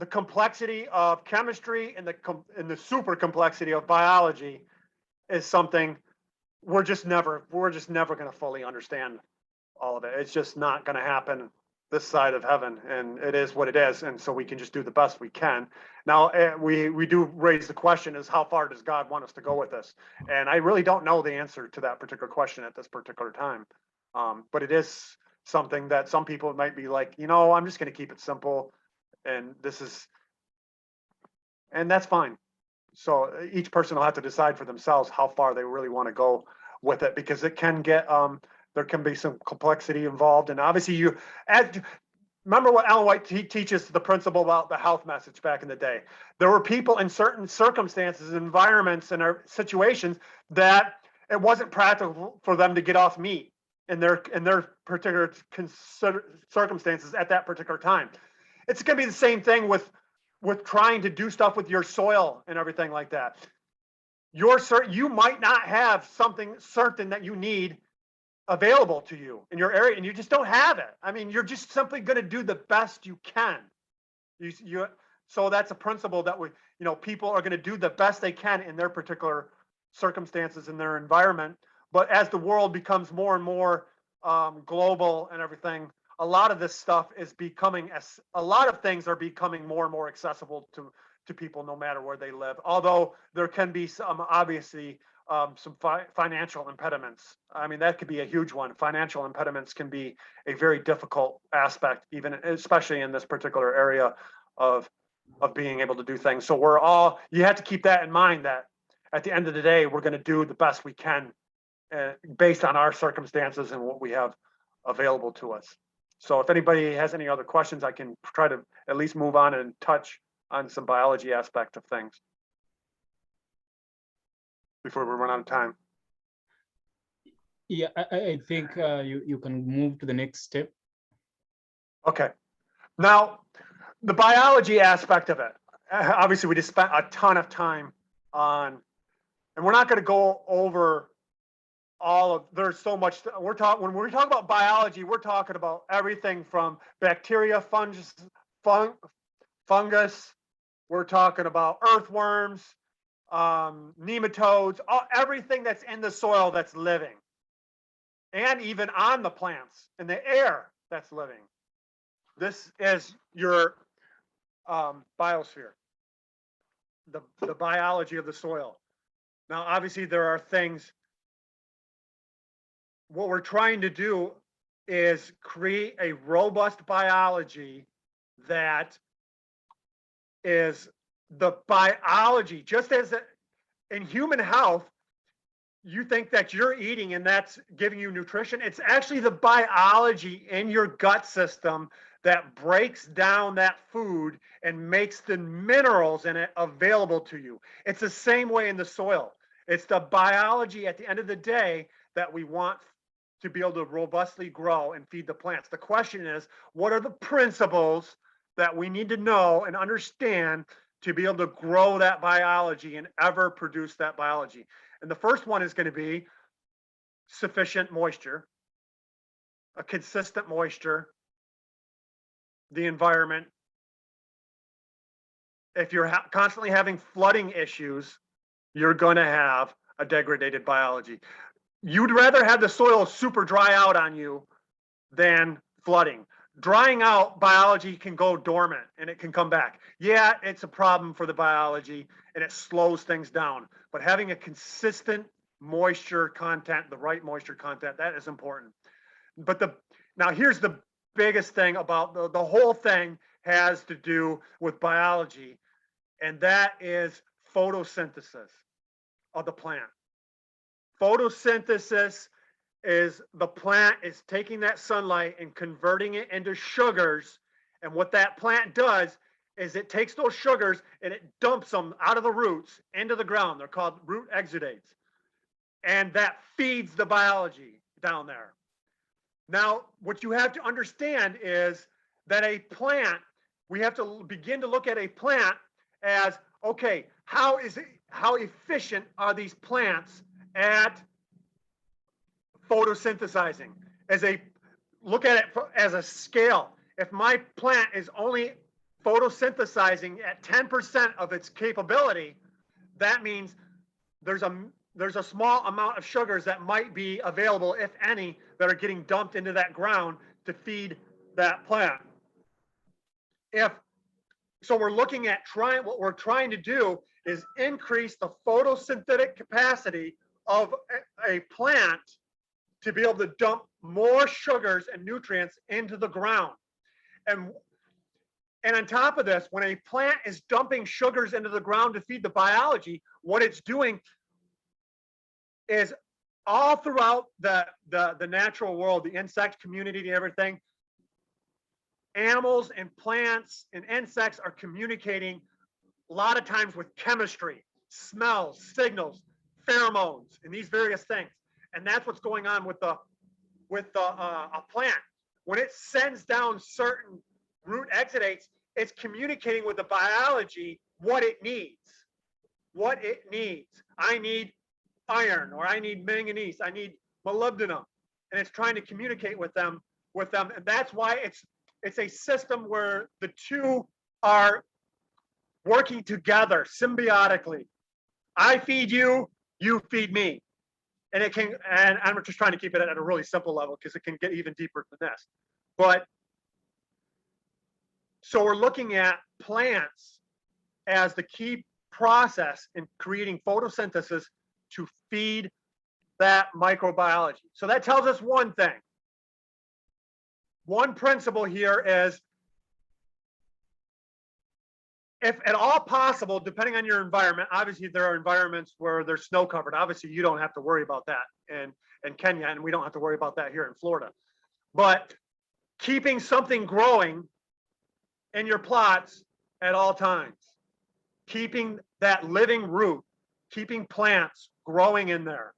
complexity of chemistry and the super complexity of biology is something we're just never going to fully understand all of it. It's just not going to happen this side of heaven, and it is what it is. And so we can just do the best we can. Now, we do raise the question is how far does God want us to go with this? And I really don't know the answer to that particular question at this particular time. But it is something that some people might be like, you know, I'm just going to keep it simple. And that's fine. So each person will have to decide for themselves how far they really want to go with it, because it can get, there can be some complexity involved. And obviously remember what Ellen White teaches the principle about the health message back in the day. There were people in certain circumstances, environments, and situations that it wasn't practical for them to get off meat in their particular circumstances at that particular time. It's going to be the same thing with trying to do stuff with your soil and everything like that. You might not have something certain that you need available to you in your area, and you just don't have it. I mean, you're just simply going to do the best you can. So that's a principle that people are going to do the best they can in their particular circumstances in their environment. But as the world becomes more and more global and everything, a lot of this stuff is a lot of things are becoming more and more accessible to people no matter where they live. Although there can be some, obviously, some financial impediments. I mean, that could be a huge one. Financial impediments can be a very difficult aspect, especially in this particular area of being able to do things. So you have to keep that in mind, that at the end of the day, we're going to do the best we can based on our circumstances and what we have available to us. So if anybody has any other questions, I can try to at least move on and touch on some biology aspect of things before we run out of time. Yeah, I think you can move to the next step. Okay. Now, the biology aspect of it, obviously we just spent a ton of time on, and we're not going to go over there's so much. When we're talking about biology, we're talking about everything from bacteria, fungus, we're talking about earthworms, nematodes, everything that's in the soil that's living, and even on the plants in the air that's living. This is your biosphere, the biology of the soil. Now, obviously, there are things. What we're trying to do is create a robust biology that is the biology, just as in human health, you think that you're eating and that's giving you nutrition. It's actually the biology in your gut system that breaks down that food and makes the minerals in it available to you. It's the same way in the soil. It's the biology at the end of the day that we want to be able to robustly grow and feed the plants. The question is, what are the principles that we need to know and understand to be able to grow that biology and ever produce that biology? And the first one is going to be sufficient moisture, a consistent moisture, the environment. If you're constantly having flooding issues, you're going to have a degraded biology. You'd rather have the soil super dry out on you than flooding. Drying out biology can go dormant and it can come back. Yeah, it's a problem for the biology and it slows things down. But having a consistent moisture content, the right moisture content, that is important. But now here's the biggest thing about the whole thing has to do with biology, and that is photosynthesis of the plant. Photosynthesis is the plant is taking that sunlight and converting it into sugars. And what that plant does is it takes those sugars and it dumps them out of the roots into the ground. They're called root exudates. And that feeds the biology down there. Now, what you have to understand is that a plant, we have to begin to look at a plant as, okay, how efficient are these plants at photosynthesizing? look at it as a scale. If my plant is only photosynthesizing at 10% of its capability, that means there's a small amount of sugars that might be available, if any, that are getting dumped into that ground to feed that plant. So we're looking at what we're trying to do is increase the photosynthetic capacity of a plant to be able to dump more sugars and nutrients into the ground. And on top of this, when a plant is dumping sugars into the ground to feed the biology, what it's doing is all throughout the natural world, the insect community and everything, animals and plants and insects are communicating a lot of times with chemistry, smells, signals, pheromones, and these various things. And that's what's going on with a plant. When it sends down certain root exudates, it's communicating with the biology what it needs. What it needs. I need iron, or I need manganese, I need molybdenum, and it's trying to communicate with them, and that's why it's a system where the two are working together symbiotically. I feed you, you feed me, and it can. And I'm just trying to keep it at a really simple level because it can get even deeper than this. But so we're looking at plants as the key process in creating photosynthesis to feed that microbiology. So that tells us one thing. One principle here is, if at all possible, depending on your environment, obviously there are environments where they're snow covered. Obviously you don't have to worry about that in Kenya, and we don't have to worry about that here in Florida. But keeping something growing in your plots at all times, keeping that living root, keeping plants growing in there,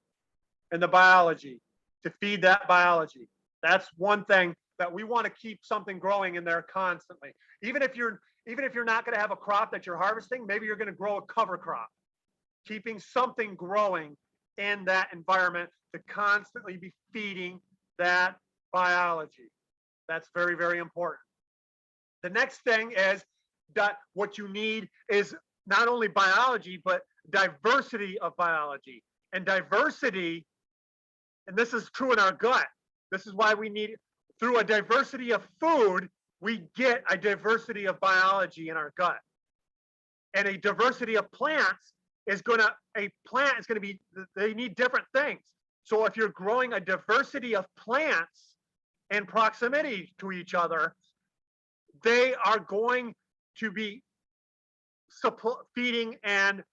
in the biology, to feed that biology. That's one thing that we want to keep something growing in there constantly. Even if you're not going to have a crop that you're harvesting, maybe you're going to grow a cover crop. Keeping something growing in that environment to constantly be feeding that biology. That's very, very important. The next thing is that what you need is not only biology, but diversity of biology. And diversity, and this is true in our gut, this is why we need, through a diversity of food, we get a diversity of biology in our gut. And a diversity of plants is they need different things. So if you're growing a diversity of plants in proximity to each other, they are going to be feeding and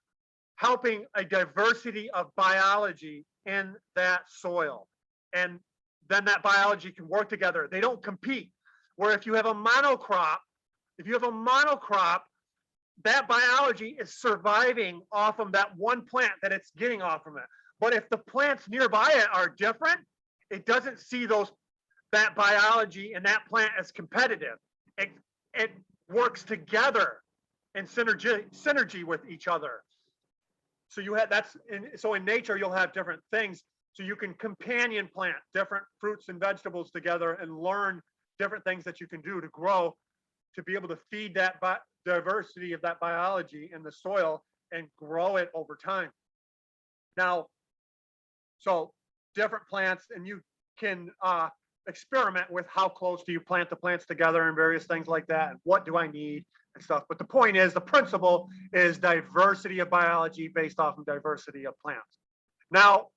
helping a diversity of biology in that soil. And then that biology can work together. They don't compete. Where if you have a monocrop, that biology is surviving off of that one plant that it's getting off of it. But if the plants nearby it are different, it doesn't see that biology and that plant as competitive. It works together in synergy with each other. So so in nature you'll have different things. So you can companion plant different fruits and vegetables together and learn different things that you can do to grow, to be able to feed that diversity of that biology in the soil and grow it over time. Now, so different plants, and you can experiment with how close do you plant the plants together and various things like that, and what do I need and stuff. But the point is, the principle is diversity of biology based off of diversity of plants. Now,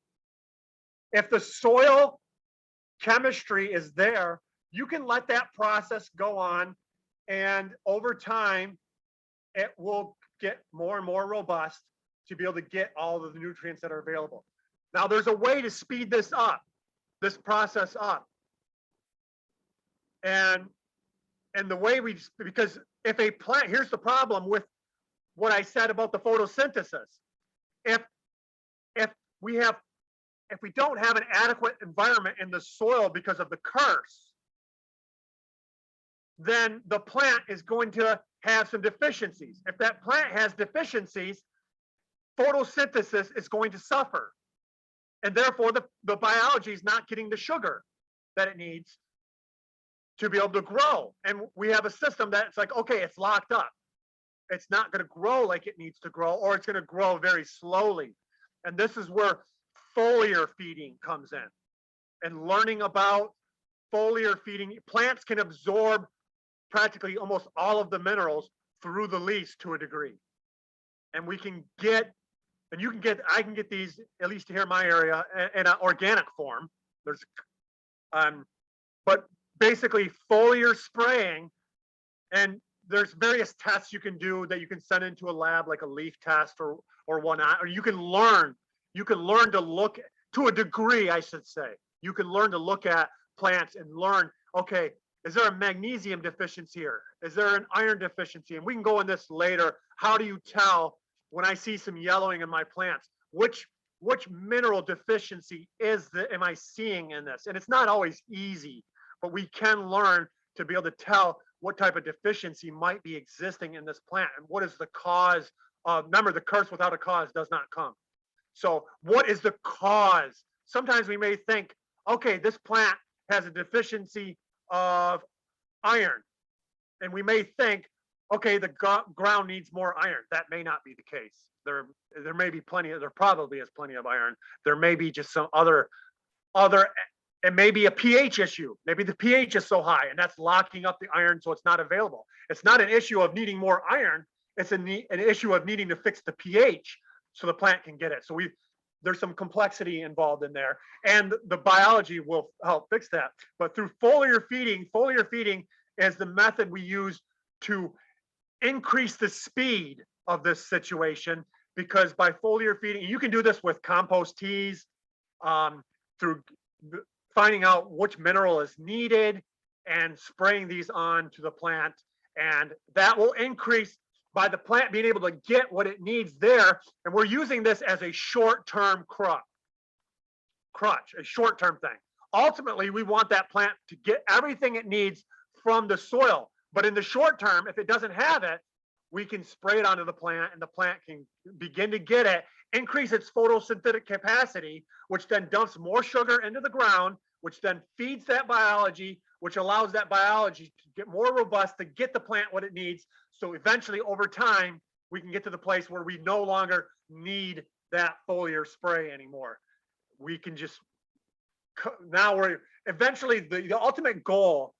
if the soil chemistry is there, you can let that process go on, and over time, it will get more and more robust to be able to get all of the nutrients that are available. Now, there's a way to speed this process up. And the way because if a plant, here's the problem with what I said about the photosynthesis. If we don't have an adequate environment in the soil because of the curse, then the plant is going to have some deficiencies. If that plant has deficiencies, photosynthesis is going to suffer. And therefore the biology is not getting the sugar. that it needs to be able to grow. And we have a system that's like, okay, it's locked up. It's not going to grow like it needs to grow, or it's going to grow very slowly. And this is where foliar feeding comes in. And learning about foliar feeding, plants can absorb practically almost all of the minerals through the leaves to a degree. And we can get, and you can get, I can get these, at least here in my area, in an organic form. There's, but basically foliar spraying, and there's various tests you can do that you can send into a lab, like a leaf test or whatnot, or you can learn to look, to a degree, I should say, you can learn to look at plants and learn, okay, is there a magnesium deficiency here? Is there an iron deficiency? And we can go in this later. How do you tell when I see some yellowing in my plants, which mineral deficiency am I seeing in this? And it's not always easy, but we can learn to be able to tell what type of deficiency might be existing in this plant and what is the cause of, remember, the curse without a cause does not come. So what is the cause? Sometimes we may think, okay, this plant has a deficiency of iron. And we may think, okay, the ground needs more iron. That may not be the case. There may be plenty, there probably is plenty of iron. There may be just some other, it may be a pH issue. Maybe the pH is so high and that's locking up the iron so it's not available. It's not an issue of needing more iron. It's an issue of needing to fix the pH so the plant can get it. So there's some complexity involved in there, and the biology will help fix that. But through foliar feeding is the method we use to increase the speed of this situation, because by foliar feeding, you can do this with compost teas, through finding out which mineral is needed and spraying these on to the plant, and that will increase by the plant being able to get what it needs there. And we're using this as a short-term crutch, a short-term thing. Ultimately, we want that plant to get everything it needs from the soil. But in the short term, if it doesn't have it, we can spray it onto the plant and the plant can begin to get it, increase its photosynthetic capacity, which then dumps more sugar into the ground, which then feeds that biology, which allows that biology to get more robust to get the plant what it needs. So eventually, over time, we can get to the place where we no longer need that foliar spray anymore. We can just, now we're eventually, the ultimate goal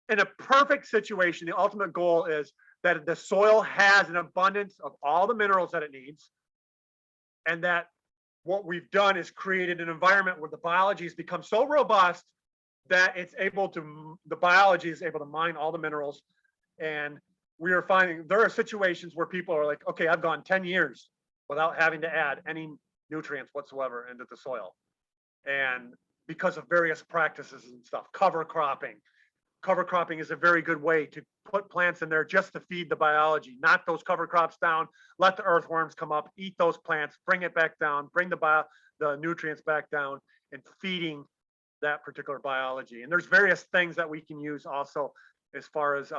in a perfect situation, the ultimate goal is that the soil has an abundance of all the minerals that it needs, and that what we've done is created an environment where the biology has become so robust that it's able to, the biology is able to mine all the minerals. And we are finding there are situations where people are like, okay, I've gone 10 years without having to add any nutrients whatsoever into the soil. And because of various practices and stuff, cover cropping is a very good way to put plants in there just to feed the biology. Knock those cover crops down, let the earthworms come up, eat those plants, bring it back down, bring the nutrients back down, and feeding that particular biology. And there's various things that we can use also as far as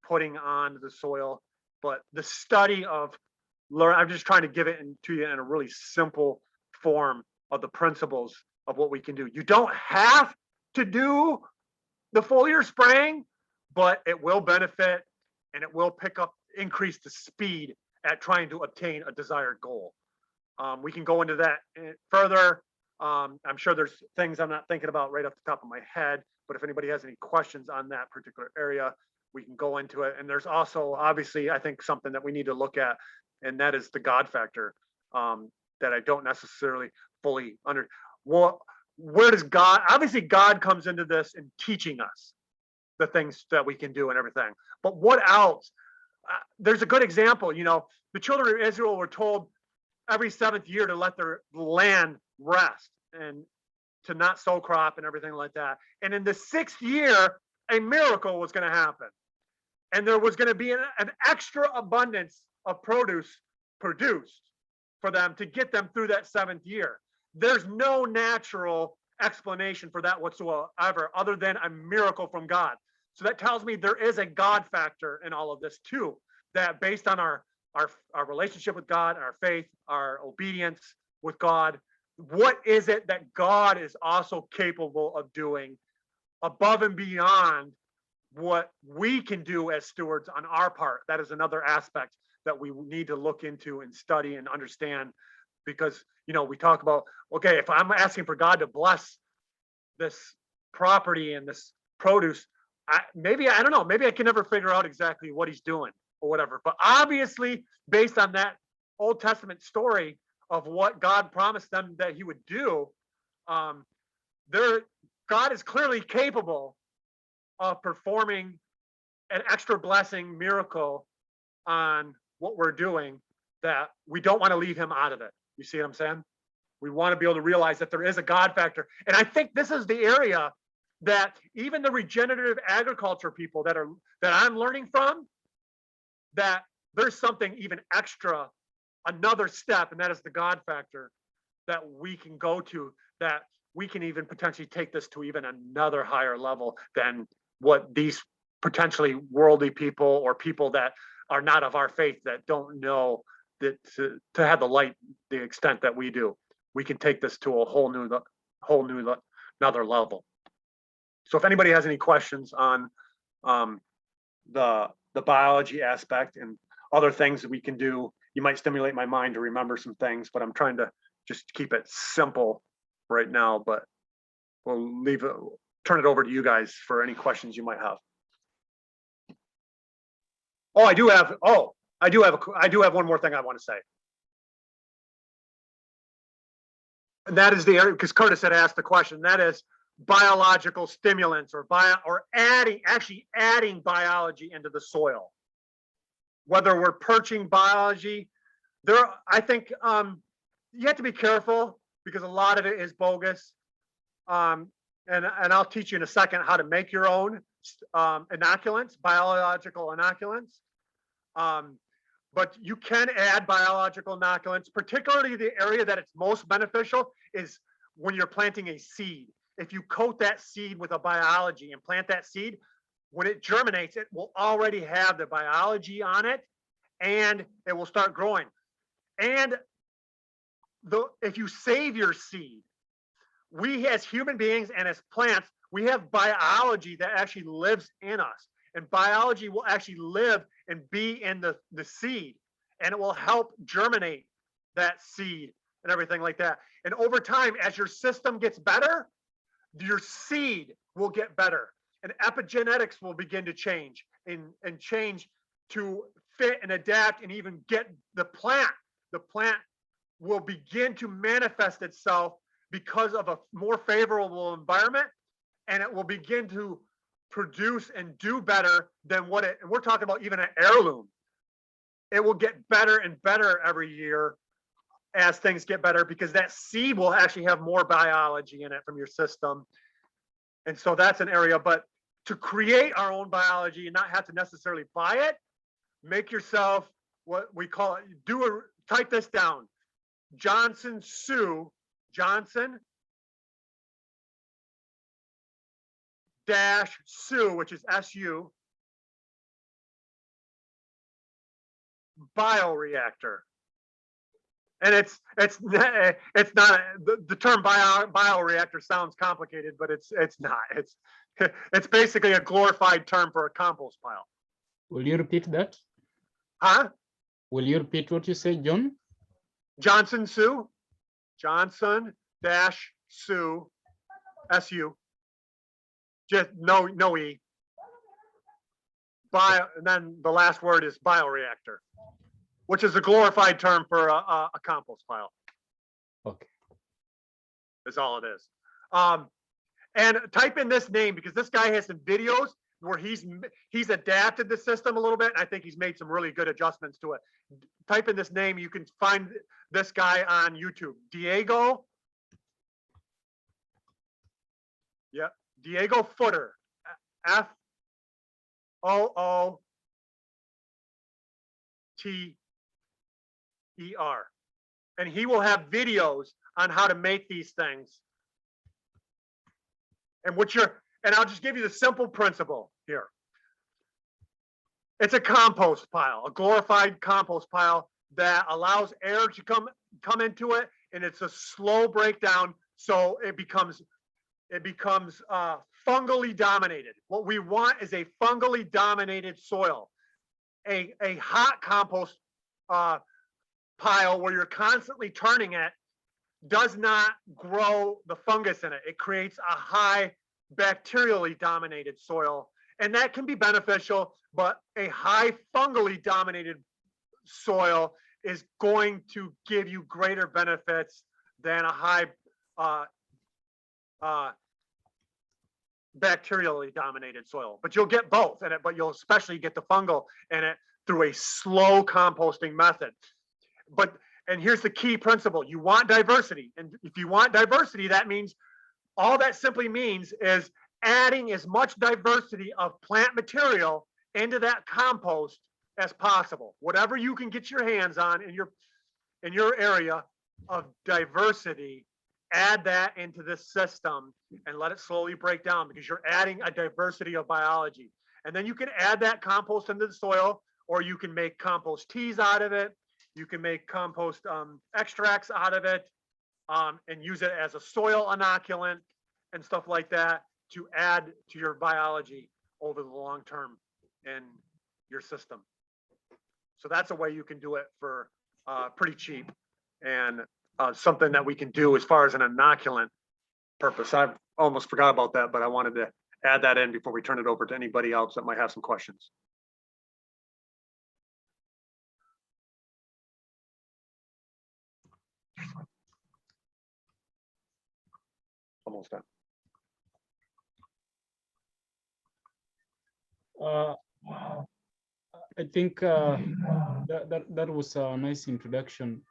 putting on the soil. But the study of, I'm just trying to give it to you in a really simple form of the principles of what we can do. You don't have to do the foliar spraying, but it will benefit and it will increase the speed at trying to obtain a desired goal. We can go into that further. I'm sure there's things I'm not thinking about right off the top of my head, but if anybody has any questions on that particular area, we can go into it. And there's also, obviously, I think something that we need to look at, and that is the God factor, that I don't necessarily fully where does God, obviously God comes into this in teaching us the things that we can do and everything, but what else? There's a good example, the children of Israel were told every 7th year to let their land rest and to not sow crop and everything like that. And in the 6th year, a miracle was going to happen. And there was going to be an extra abundance of produce produced for them to get them through that 7th year. There's no natural explanation for that whatsoever, other than a miracle from God. So that tells me there is a God factor in all of this too, that based on our relationship with God, our faith, our obedience with God, what is it that God is also capable of doing above and beyond what we can do as stewards on our part. That is another aspect that we need to look into and study and understand, because, you know, we talk about, okay, if I'm asking for God to bless this property and this produce, I don't know, maybe I can never figure out exactly what he's doing or whatever. But obviously, based on that Old Testament story of what God promised them that he would do, God is clearly capable of performing an extra blessing miracle on what we're doing, that we don't want to leave him out of it. You see what I'm saying? We want to be able to realize that there is a God factor. And I think this is the area that even the regenerative agriculture people that I'm learning from, that there's something even extra, another step, and that is the God factor that we can go to, that we can even potentially take this to even another higher level than what these potentially worldly people or people that are not of our faith, that don't know that to have the light the extent that we do. We can take this to a whole new another level. So if anybody has any questions on the biology aspect and other things that we can do, you might stimulate my mind to remember some things, but I'm trying to just keep it simple right now, but we'll turn it over to you guys for any questions you might have. I do have one more thing I want to say. And that is the area, because Curtis had asked the question, that is biological stimulants or actually adding biology into the soil. Whether we're perching biology, I think you have to be careful, because a lot of it is bogus. And I'll teach you in a second how to make your own inoculants, biological inoculants. But you can add biological inoculants, particularly the area that it's most beneficial is when you're planting a seed. If you coat that seed with a biology and plant that seed, when it germinates, it will already have the biology on it, and it will start growing. And if you save your seed, we as human beings and as plants, we have biology that actually lives in us. And biology will actually live and be in the seed, and it will help germinate that seed and everything like that. And over time, as your system gets better, your seed will get better, and epigenetics will begin to change and change to fit and adapt, and even get the plant will begin to manifest itself because of a more favorable environment, and it will begin to produce and do better than and we're talking about even an heirloom. It will get better and better every year as things get better, because that seed will actually have more biology in it from your system. And so that's an area. But to create our own biology and not have to necessarily buy it, make yourself what we call it, type this down. Johnson, which is SU, bioreactor. And it's not, the term bioreactor sounds complicated, but it's not. It's basically a glorified term for a compost pile. Will you repeat that? Huh? Will you repeat what you said, John? Johnson Sue, Johnson Sue, SU. Just no E. And then the last word is bioreactor, which is a glorified term for a compost pile. Okay. That's all it is. And type in this name, because this guy has some videos where he's adapted the system a little bit. And I think he's made some really good adjustments to it. Type in this name. You can find this guy on YouTube. Diego. Yep. Diego Footer. Footer. And he will have videos on how to make these things. And I'll just give you the simple principle here. It's a compost pile, a glorified compost pile that allows air to come into it, and it's a slow breakdown, so it becomes fungally dominated. What we want is a fungally dominated soil. A hot compost pile where you're constantly turning it does not grow the fungus in it. It creates a high bacterially dominated soil, and that can be beneficial, but a high fungally dominated soil is going to give you greater benefits than a high bacterially dominated soil. But you'll get both in it, but you'll especially get the fungal in it through a slow composting method. And here's the key principle: you want diversity. And if you want diversity, that means, all that simply means is adding as much diversity of plant material into that compost as possible. Whatever you can get your hands on in your area of diversity, add that into this system and let it slowly break down, because you're adding a diversity of biology. And then you can add that compost into the soil, or you can make compost teas out of it. You can make compost extracts out of it, and use it as a soil inoculant and stuff like that to add to your biology over the long term in your system. So that's a way you can do it for pretty cheap, and something that we can do as far as an inoculant purpose. I've almost forgot about that, but I wanted to add that in before we turn it over to anybody else that might have some questions. Almost done. I think that was a nice introduction.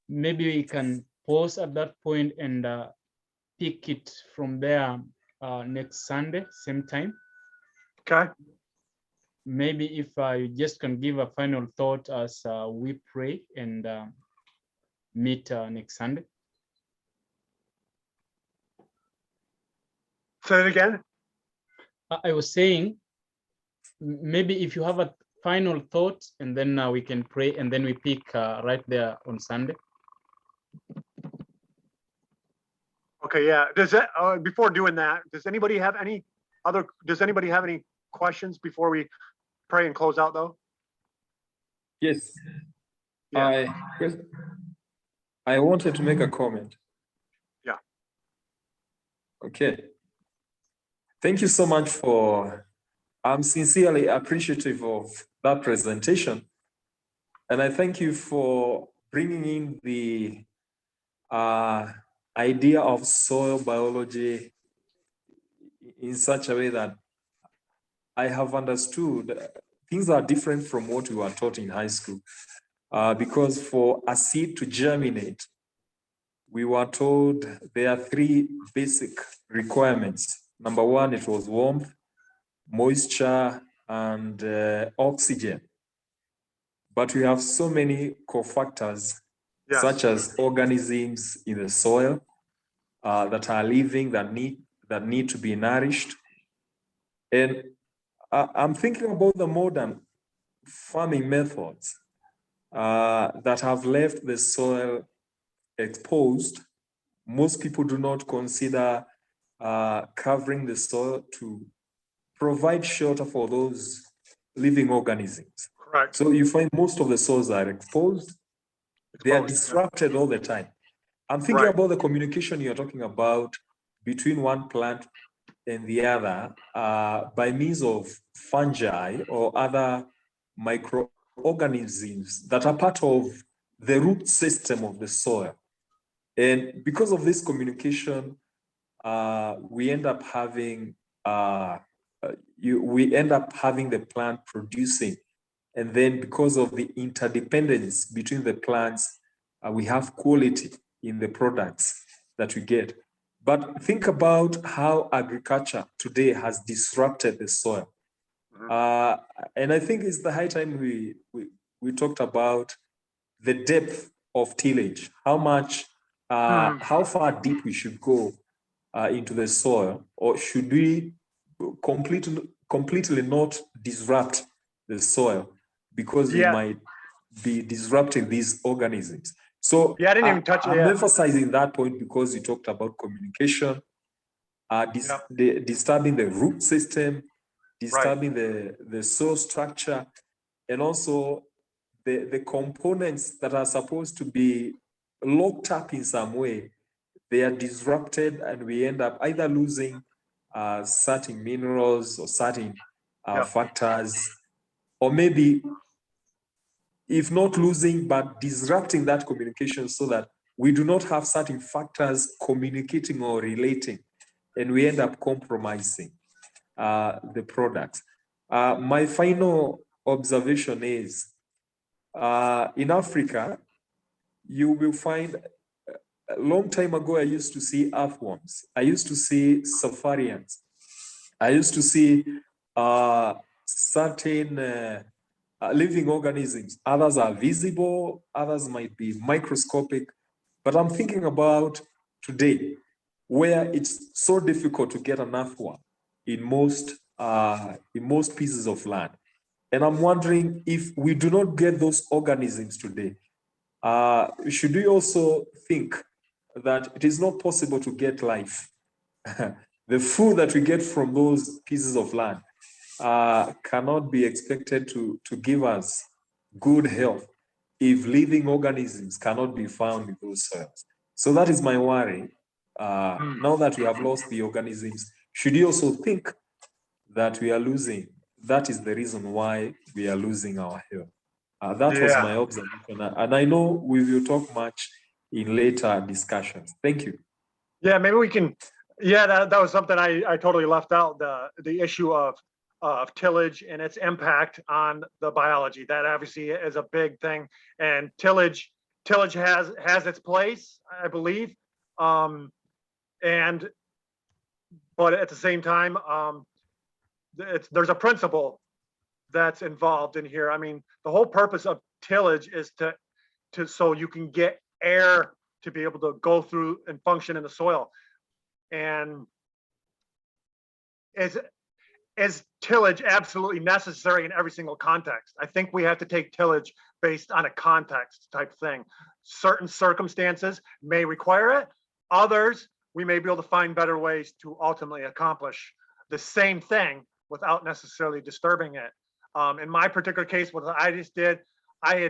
Maybe we can pause at that point and pick it from there next Sunday, same time. Okay. Maybe if you just can give a final thought as we pray and meet next Sunday. Say it again. I was saying, maybe if you have a final thought, and then we can pray, and then we pick right there on Sunday. Okay, yeah. Does that before doing that, does anybody have any questions before we pray and close out, though? Yes. Yeah. I wanted to make a comment. Yeah. Okay. Thank you so much I'm sincerely appreciative of that presentation. And I thank you for bringing in the idea of soil biology in such a way that I have understood things are different from what we were taught in high school. Because for a seed to germinate, we were told there are 3 basic requirements. Number 1, it was warmth, moisture, and oxygen. But we have so many cofactors, Yes. such as organisms in the soil that are living, that need to be nourished. And I'm thinking about the modern farming methods that have left the soil exposed. Most people do not consider covering the soil to provide shelter for those living organisms. Correct. So you find most of the soils are exposed. They are disrupted all the time. I'm thinking Right. about the communication you're talking about between one plant and the other by means of fungi or other microorganisms that are part of the root system of the soil. And because of this communication, we end up having the plant producing. And then because of the interdependence between the plants, we have quality in the products that we get. But think about how agriculture today has disrupted the soil. And I think it's the high time we talked about the depth of tillage, how far deep we should go into the soil, or should we completely not disrupt the soil because we might be disrupting these organisms. So Yeah, I didn't even touch it. I'm emphasizing that point because you talked about communication disturbing the root system, disturbing the soil structure, and also the components that are supposed to be locked up in some way, they are disrupted, and we end up either losing certain minerals or certain factors, or maybe if not losing, but disrupting that communication so that we do not have certain factors communicating or relating, and we end up compromising the products. My final observation is, in Africa, you will find, a long time ago, I used to see earthworms. I used to see safarians. I used to see certain living organisms. Others are visible, others might be microscopic. But I'm thinking about today, where it's so difficult to get an earthworm in most pieces of land. And I'm wondering, if we do not get those organisms today, should we also think that it is not possible to get life? The food that we get from those pieces of land cannot be expected to give us good health if living organisms cannot be found in those soils. So that is my worry. Now that we have lost the organisms, should you also think that we are losing? That is the reason why we are losing our health. That was my observation. And I know we will talk much in later discussions. Thank you. Yeah, maybe we can, that was something I totally left out, the issue of tillage and its impact on the biology. That obviously is a big thing. And tillage has its place, I believe. But at the same time, there's a principle that's involved in here. I mean, the whole purpose of tillage is to so you can get air to be able to go through and function in the soil. And is tillage absolutely necessary in every single context? I think we have to take tillage based on a context type thing. Certain circumstances may require it. Others, we may be able to find better ways to ultimately accomplish the same thing without necessarily disturbing it. In my particular case, what I just did, I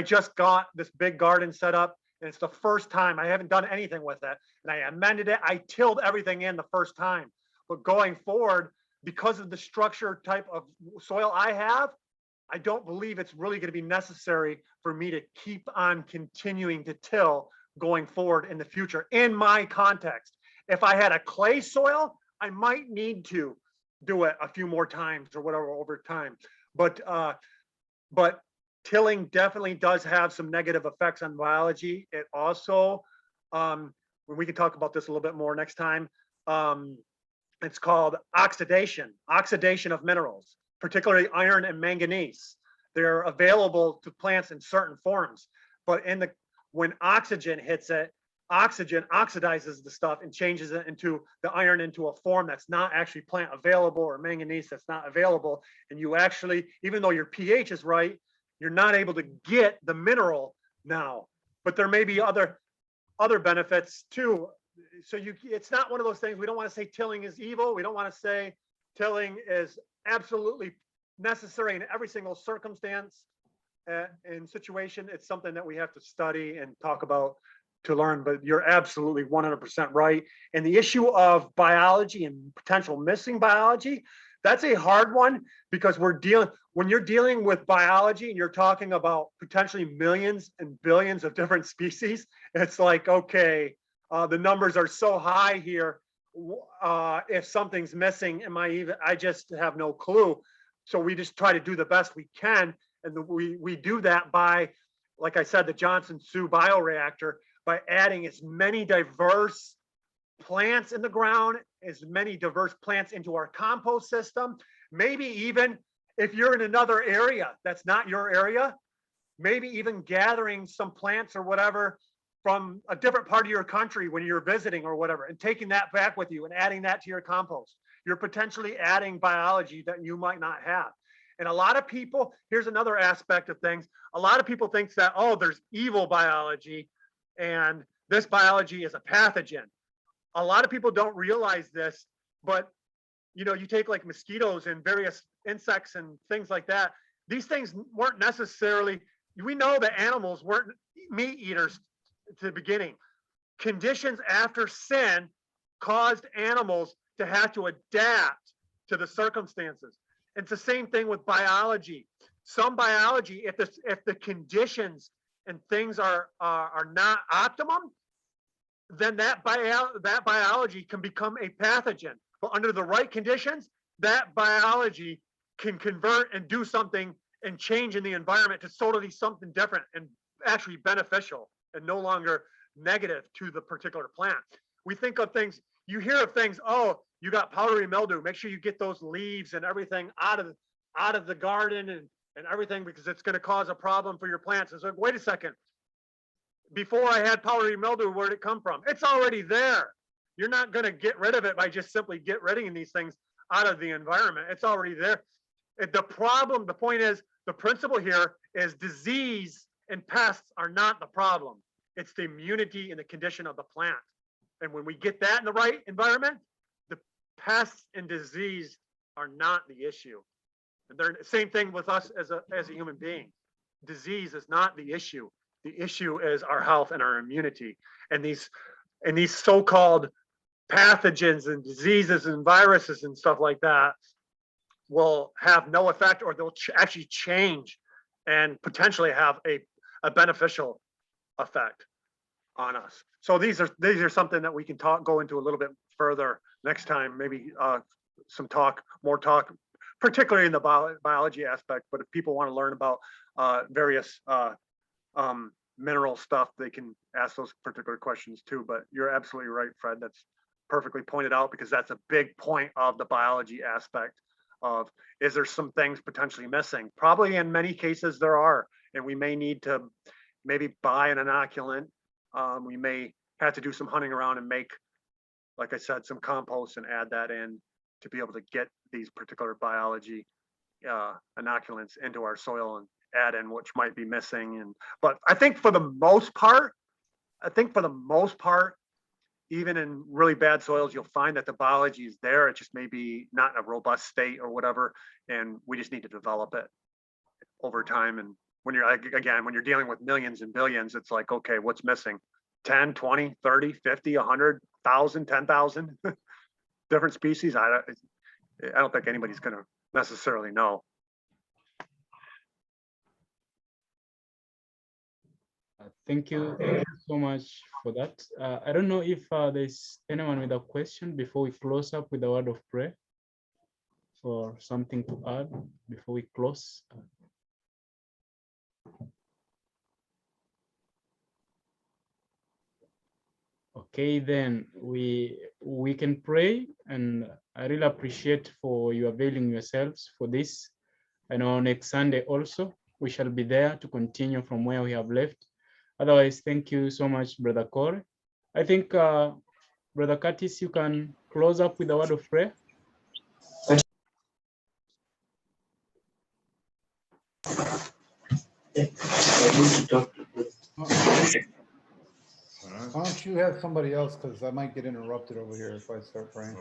just got this big garden set up, and it's the first time. I haven't done anything with it, and I amended it. I tilled everything in the first time. But going forward, because of the structure type of soil I have, I don't believe it's really going to be necessary for me to keep on continuing to till going forward in the future in my context. If I had a clay soil, I might need to do it a few more times or whatever over time. But tilling definitely does have some negative effects on biology. It also, we can talk about this a little bit more next time. It's called oxidation of minerals, particularly iron and manganese. They're available to plants in certain forms, but when oxygen hits it, oxygen oxidizes the stuff and changes it into the iron into a form that's not actually plant available, or manganese that's not available. And you actually, even though your pH is right, you're not able to get the mineral now. But there may be other benefits too. So it's not one of those things. We don't want to say tilling is evil. We don't want to say tilling is absolutely necessary in every single circumstance and situation. It's something that we have to study and talk about to learn. But you're absolutely 100% right. And the issue of biology and potential missing biology, that's a hard one, because when you're dealing with biology and you're talking about potentially millions and billions of different species, it's like, okay, the numbers are so high here. If something's missing, I just have no clue. So we just try to do the best we can. And we do that by, like I said, the Johnson-Su bioreactor, by adding as many diverse plants in the ground, as many diverse plants into our compost system. Maybe even if you're in another area that's not your area, maybe even gathering some plants or whatever from a different part of your country when you're visiting or whatever, and taking that back with you and adding that to your compost. You're potentially adding biology that you might not have. And a lot of people, here's another aspect of things. A lot of people think that, oh, there's evil biology and this biology is a pathogen. a lot of people don't realize this, but you know, you take like mosquitoes and various insects and things like that. These things weren't necessarily, we know that animals weren't meat eaters to the beginning. Conditions after sin caused animals to have to adapt to the circumstances. It's the same thing with biology. Some biology, if the conditions and things are not optimum, then that biology can become a pathogen. But under the right conditions, that biology can convert and do something and change in the environment to totally something different and actually beneficial and no longer negative to the particular plant. We think of things, you hear of things, oh, you got powdery mildew, make sure you get those leaves and everything out of the garden and everything, because it's going to cause a problem for your plants. It's like, wait a second, before I had powdery mildew, where'd it come from? It's already there. You're not going to get rid of it by just simply get rid of these things out of the environment. It's already there. The point is, the principle here is disease and pests are not the problem. It's the immunity and the condition of the plant. And when we get that in the right environment, the pests and disease are not the issue. And they're the same thing with us as a human being. Disease is not the issue. The issue is our health and our immunity. And these so-called pathogens and diseases and viruses and stuff like that will have no effect, or they'll actually change and potentially have a beneficial effect on us. So these are something that we can go into a little bit further next time, maybe more talk, particularly in the biology aspect. But if people want to learn about various mineral stuff, they can ask those particular questions too. But you're absolutely right, Fred. That's perfectly pointed out, because that's a big point of the biology aspect of, is there some things potentially missing? Probably in many cases there are, and we may need to maybe buy an inoculant. We may have to do some hunting around and make, like I said, some compost and add that in to be able to get these particular biology inoculants into our soil and add in which might be missing. But I think for the most part, even in really bad soils, you'll find that the biology is there. It just may be not in a robust state or whatever. And we just need to develop it over time. And when you're dealing with millions and billions, it's like, okay, what's missing? 10, 20, 30, 50, 100, 1,000, 10,000 different species. I don't think anybody's going to necessarily know. Thank you so much for that. I don't know if there's anyone with a question before we close up with a word of prayer, or something to add before we close. Okay, then we can pray, and I really appreciate for you availing yourselves for this. I know next Sunday also we shall be there to continue from where we have left. Otherwise, thank you so much, Brother Corey. I think, Brother Curtis, you can close up with a word of prayer. Why don't you have somebody else, because I might get interrupted over here if I start praying.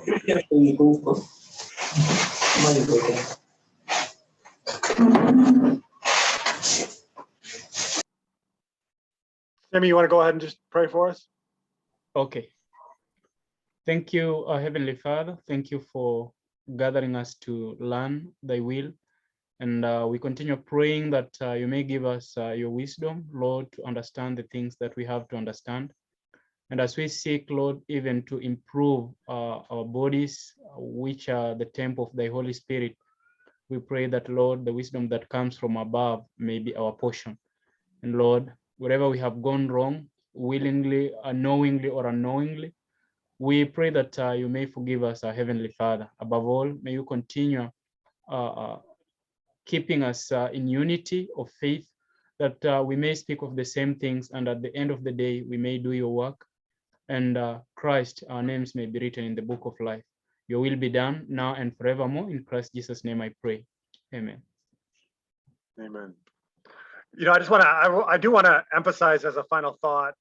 Timmy, you want to go ahead and just pray for us? Okay. Thank you, Heavenly Father. Thank you for gathering us to learn thy will. And we continue praying that you may give us your wisdom, Lord, to understand the things that we have to understand. And as we seek, Lord, even to improve our bodies, which are the temple of thy Holy Spirit, we pray that, Lord, the wisdom that comes from above may be our portion. And Lord, wherever we have gone wrong, willingly, unknowingly, or unknowingly, we pray that you may forgive us, our Heavenly Father. Above all, may you continue keeping us in unity of faith, that we may speak of the same things, and at the end of the day, we may do your work, and Christ, our names may be written in the book of life. Your will be done now and forevermore. In Christ Jesus' name I pray. Amen. Amen. You know, I do want to emphasize as a final thought,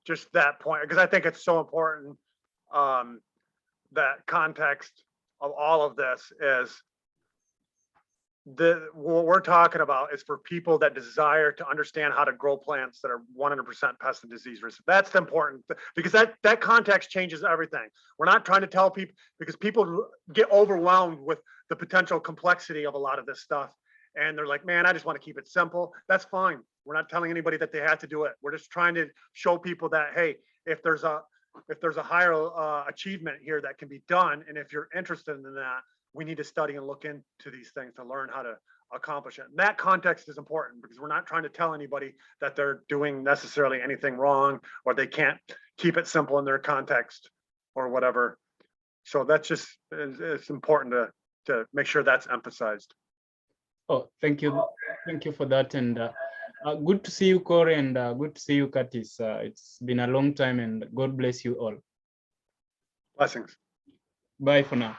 just that point, because I think it's so important. that context of all of this is what we're talking about is for people that desire to understand how to grow plants that are 100% pest and disease resistant. That's important because that context changes everything. We're not trying to tell people, because people get overwhelmed with the potential complexity of a lot of this stuff. And they're like, man, I just want to keep it simple. That's fine. We're not telling anybody that they have to do it. We're just trying to show people that, hey, if there's a higher achievement here that can be done, and if you're interested in that, we need to study and look into these things to learn how to accomplish it. And that context is important because we're not trying to tell anybody that they're doing necessarily anything wrong or they can't keep it simple in their context or whatever. So that's just, it's important to make sure that's emphasized. Oh, thank you. Thank you for that. And good to see you, Corey, and good to see you, Curtis. It's been a long time, and God bless you all. Blessings. Bye for now.